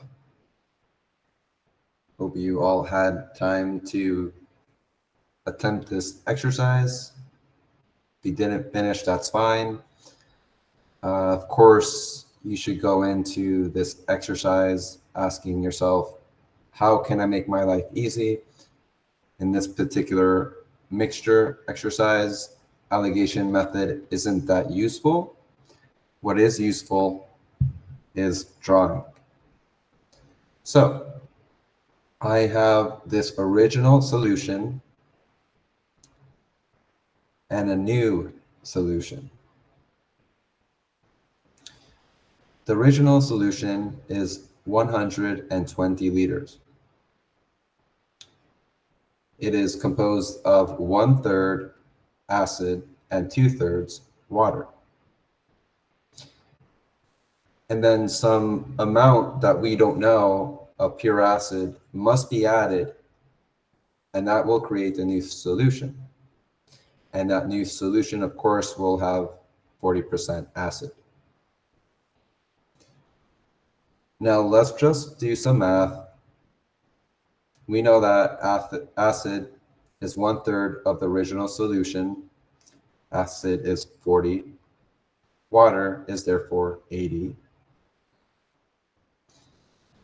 Hope you all had time to attempt this exercise. If you didn't finish, that's fine. Of course, you should go into this exercise asking yourself, how can I make my life easy? In this particular mixture exercise, allegation method isn't that useful. What is useful is drawing. So I have this original solution and a new solution. The original solution is 120 liters. It is composed of 1/3 acid and 2/3 water. And then some amount that we don't know of pure acid must be added, and that will create a new solution. And that new solution, of course, will have 40% acid. Now let's just do some math. We know that acid is 1/3 of the original solution. Acid is 40. Water is therefore 80.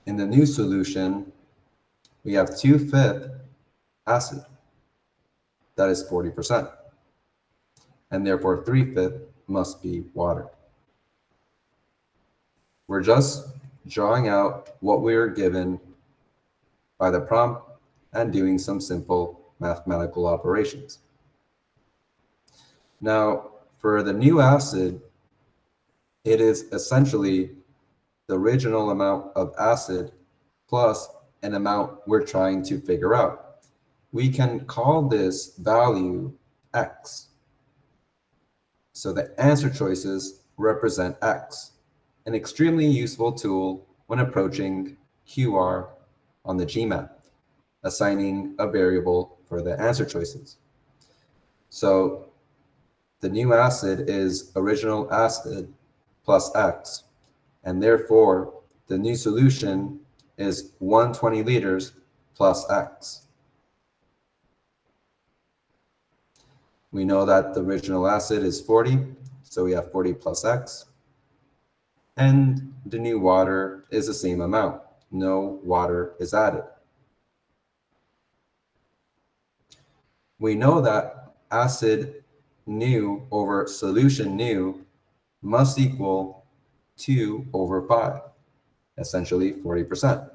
In the new solution, we have 2/5 acid. That is 40%. And therefore 3/5 must be water. We're just drawing out what we are given by the prompt and doing some simple mathematical operations. Now, for the new acid, it is essentially the original amount of acid plus an amount we're trying to figure out. We can call this value x. So the answer choices represent x, an extremely useful tool when approaching QR on the GMAT, assigning a variable for the answer choices. So the new acid is original acid plus x, and therefore the new solution is 120 liters plus x. We know that the original acid is 40, so we have 40 plus x. And the new water is the same amount. No water is added. We know that acid new over solution new must equal 2/5, essentially 40%.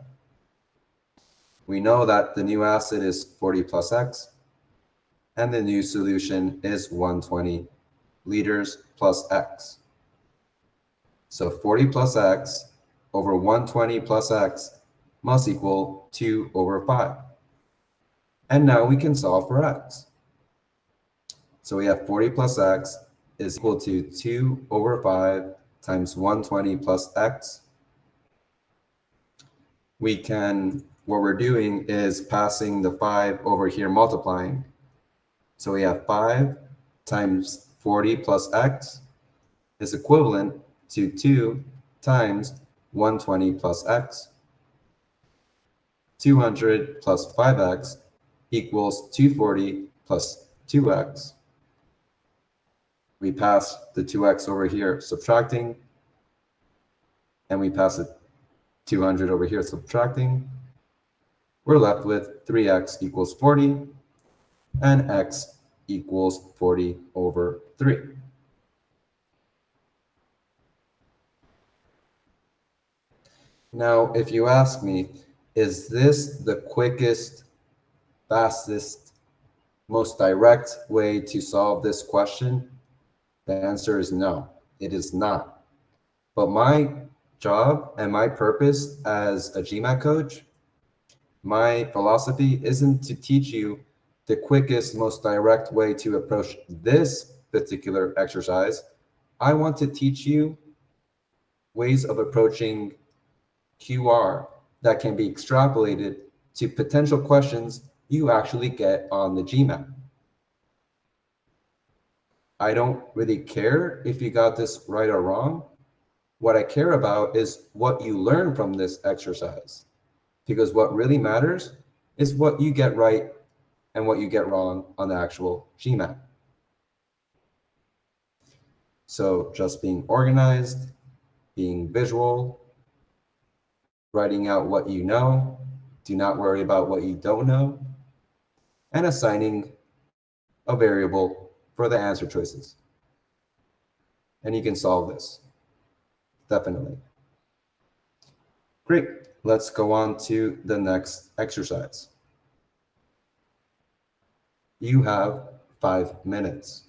We know that the new acid is 40 plus x, and the new solution is 120 liters plus x. So 40 plus x over 120 plus x must equal 2/5. And now we can solve for x. So we have 40 plus x is equal to 2/5 times 120 plus x. What we're doing is passing the 5 over here, multiplying. So we have 5 times 40 plus x is equivalent to 2 times 120 plus x. 200 plus 5x equals 240 plus 2x. We pass the 2x over here, subtracting, and we pass it 200 over here, subtracting. We're left with 3x equals 40, and x equals 40/3. Now, if you ask me, is this the quickest, fastest, most direct way to solve this question? The answer is no, it is not. But my job and my purpose as a GMAT coach, my philosophy isn't to teach you the quickest, most direct way to approach this particular exercise. I want to teach you ways of approaching QR that can be extrapolated to potential questions you actually get on the GMAT. I don't really care if you got this right or wrong. What I care about is what you learn from this exercise, because what really matters is what you get right and what you get wrong on the actual GMAT. So just being organized, being visual, writing out what you know, do not worry about what you don't know, and assigning a variable for the answer choices. And you can solve this, definitely. Great, let's go on to the next exercise. You have 5 minutes.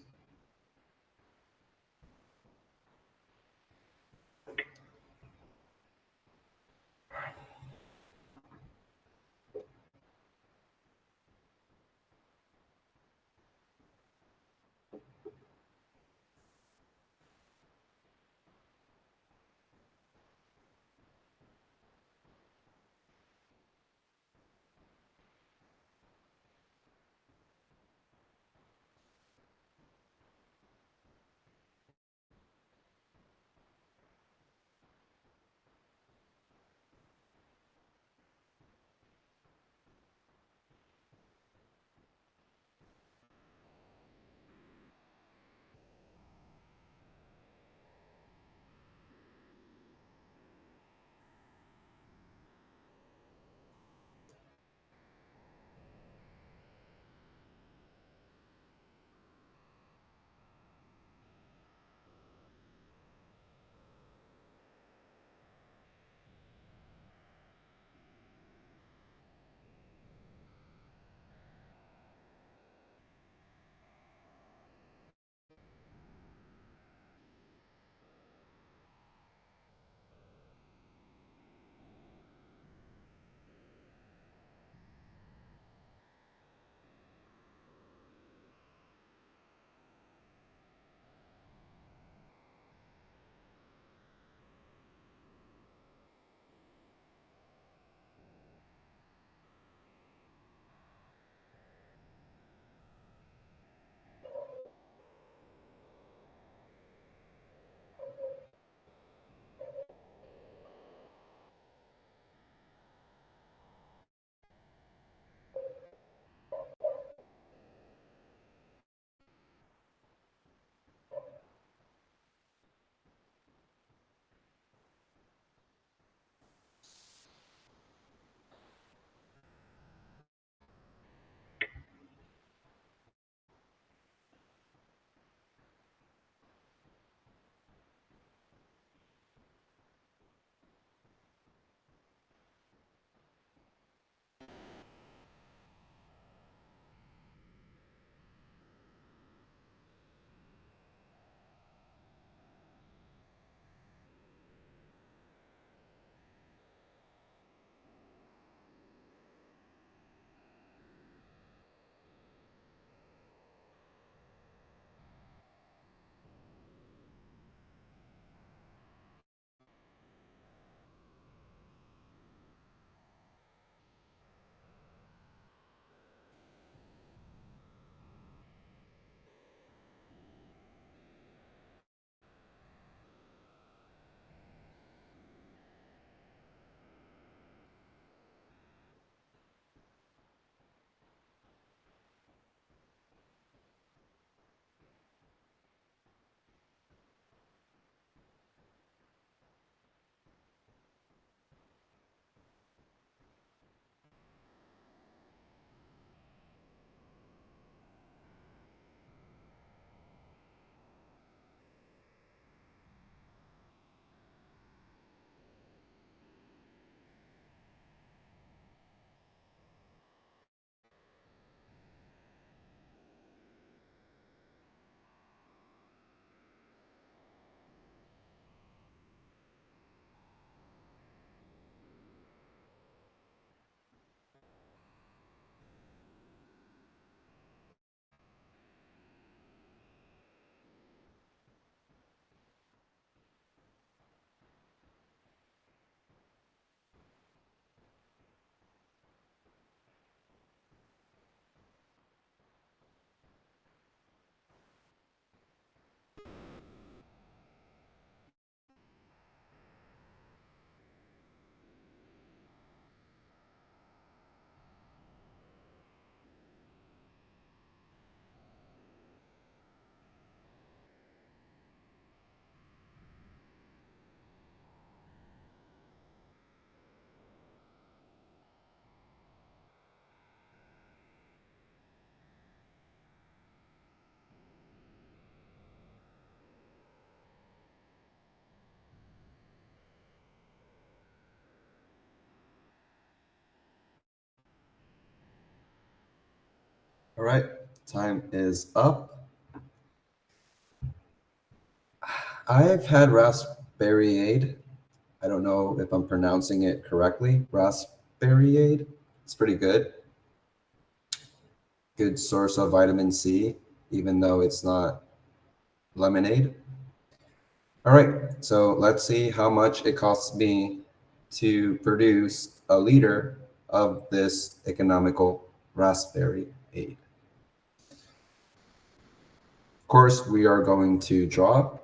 All right, time is up. I've had raspberry. I don't know if I'm pronouncing it correctly. Raspberry. It's pretty good. Good source of vitamin C, even though it's not lemonade. All right, so let's see how much it costs me to produce a liter of this economical raspberry aid. Of course, we are going to draw.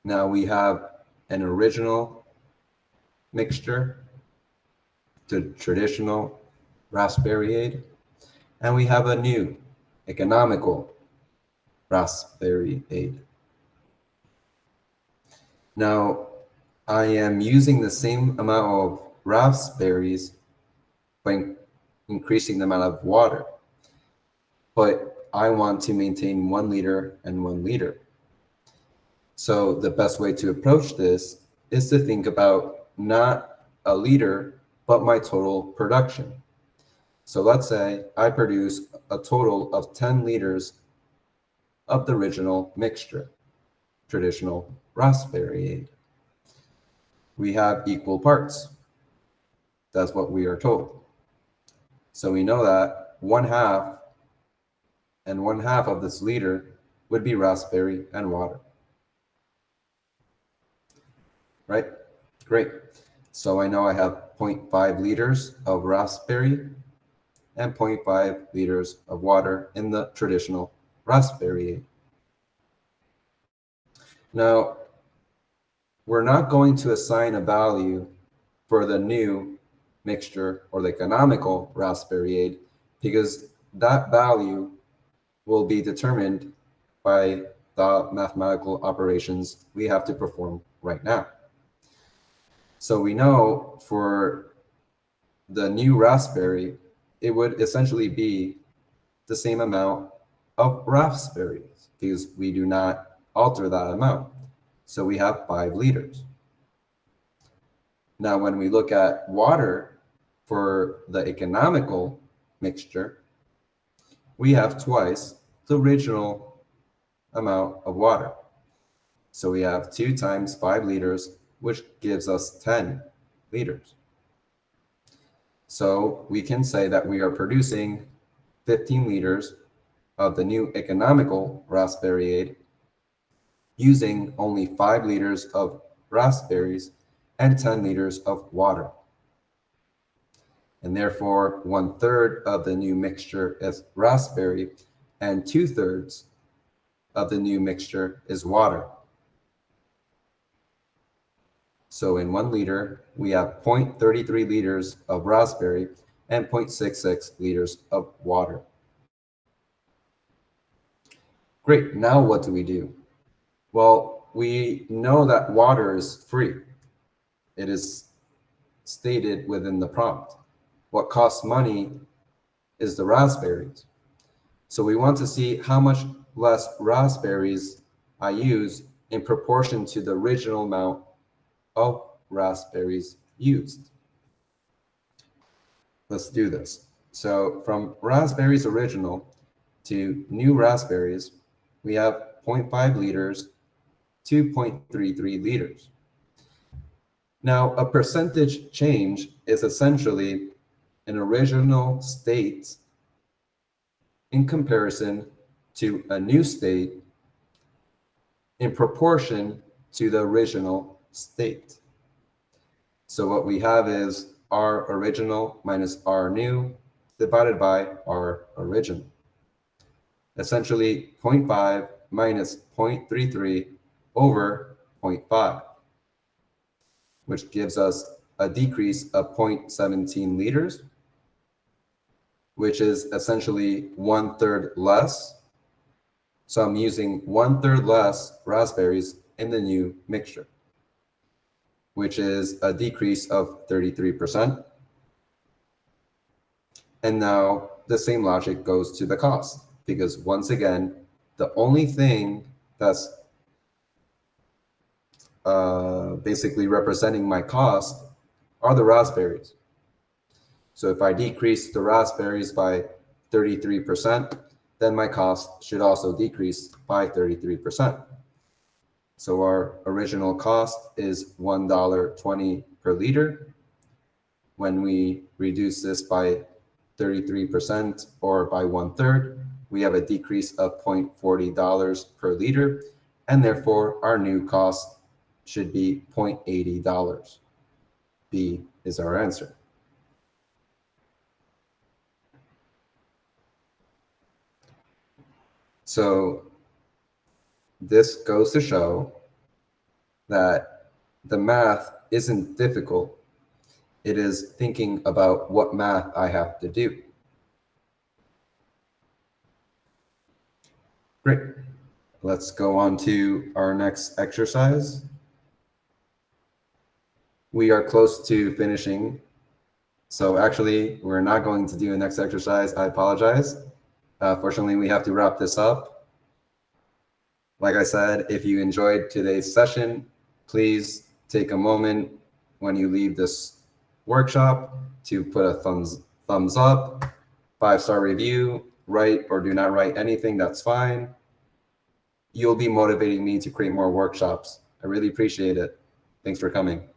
Now we have an original mixture, the traditional raspberry aid, and we have a new economical raspberry aid. Now, I am using the same amount of raspberries by increasing the amount of water, but I want to maintain 1 liter and 1 liter. So the best way to approach this is to think about not a liter, but my total production. So let's say I produce a total of 10 liters of the original mixture, traditional raspberry aid. We have equal parts. That's what we are told. So we know that 1/2 and 1/2 of this liter would be raspberry and water. Right? Great. So I know I have 0.5 liters of raspberry and 0.5 liters of water in the traditional raspberry aid. Now, we're not going to assign a value for the new mixture or the economical raspberry aid because that value will be determined by the mathematical operations we have to perform right now. So we know for the new raspberry, it would essentially be the same amount of raspberries because we do not alter that amount. So we have 5 liters. Now, when we look at water for the economical mixture, we have twice the original amount of water. So we have 2 times 5 liters, which gives us 10 liters. So we can say that we are producing 15 liters of the new economical raspberry aid using only 5 liters of raspberries and 10 liters of water. And therefore, 1/3 of the new mixture is raspberry and 2/3 of the new mixture is water. So in 1 liter, we have 0.33 liters of raspberry and 0.66 liters of water. Great, now what do we do? Well, we know that water is free. It is stated within the prompt. What costs money is the raspberries. So we want to see how much less raspberries I use in proportion to the original amount of raspberries used. Let's do this. So from raspberries original to new raspberries, we have 0.5 liters to 0.33 liters. Now, a percentage change is essentially an original state in comparison to a new state in proportion to the original state. So what we have is R original minus R new divided by R original. Essentially 0.5 minus 0.33 over 0.5, which gives us a decrease of 0.17 liters, which is essentially 1/3 less. So I'm using 1/3 less raspberries in the new mixture, which is a decrease of 33%. And now the same logic goes to the cost, because once again, the only thing that's basically representing my cost are the raspberries. So if I decrease the raspberries by 33%, then my cost should also decrease by 33%. So our original cost is $1.20 per liter. When we reduce this by 33% or by 1/3, we have a decrease of $0.40 per liter, and therefore our new cost should be $0.80. B is our answer. So this goes to show that the math isn't difficult. It is thinking about what math I have to do. Great. Let's go on to our next exercise. We are close to finishing. So actually, we're not going to do a next exercise. I apologize. Fortunately, we have to wrap this up. Like I said, if you enjoyed today's session, please take a moment when you leave this workshop to put a thumbs up, 5-star review, write or do not write anything, that's fine. You'll be motivating me to create more workshops. I really appreciate it. Thanks for coming.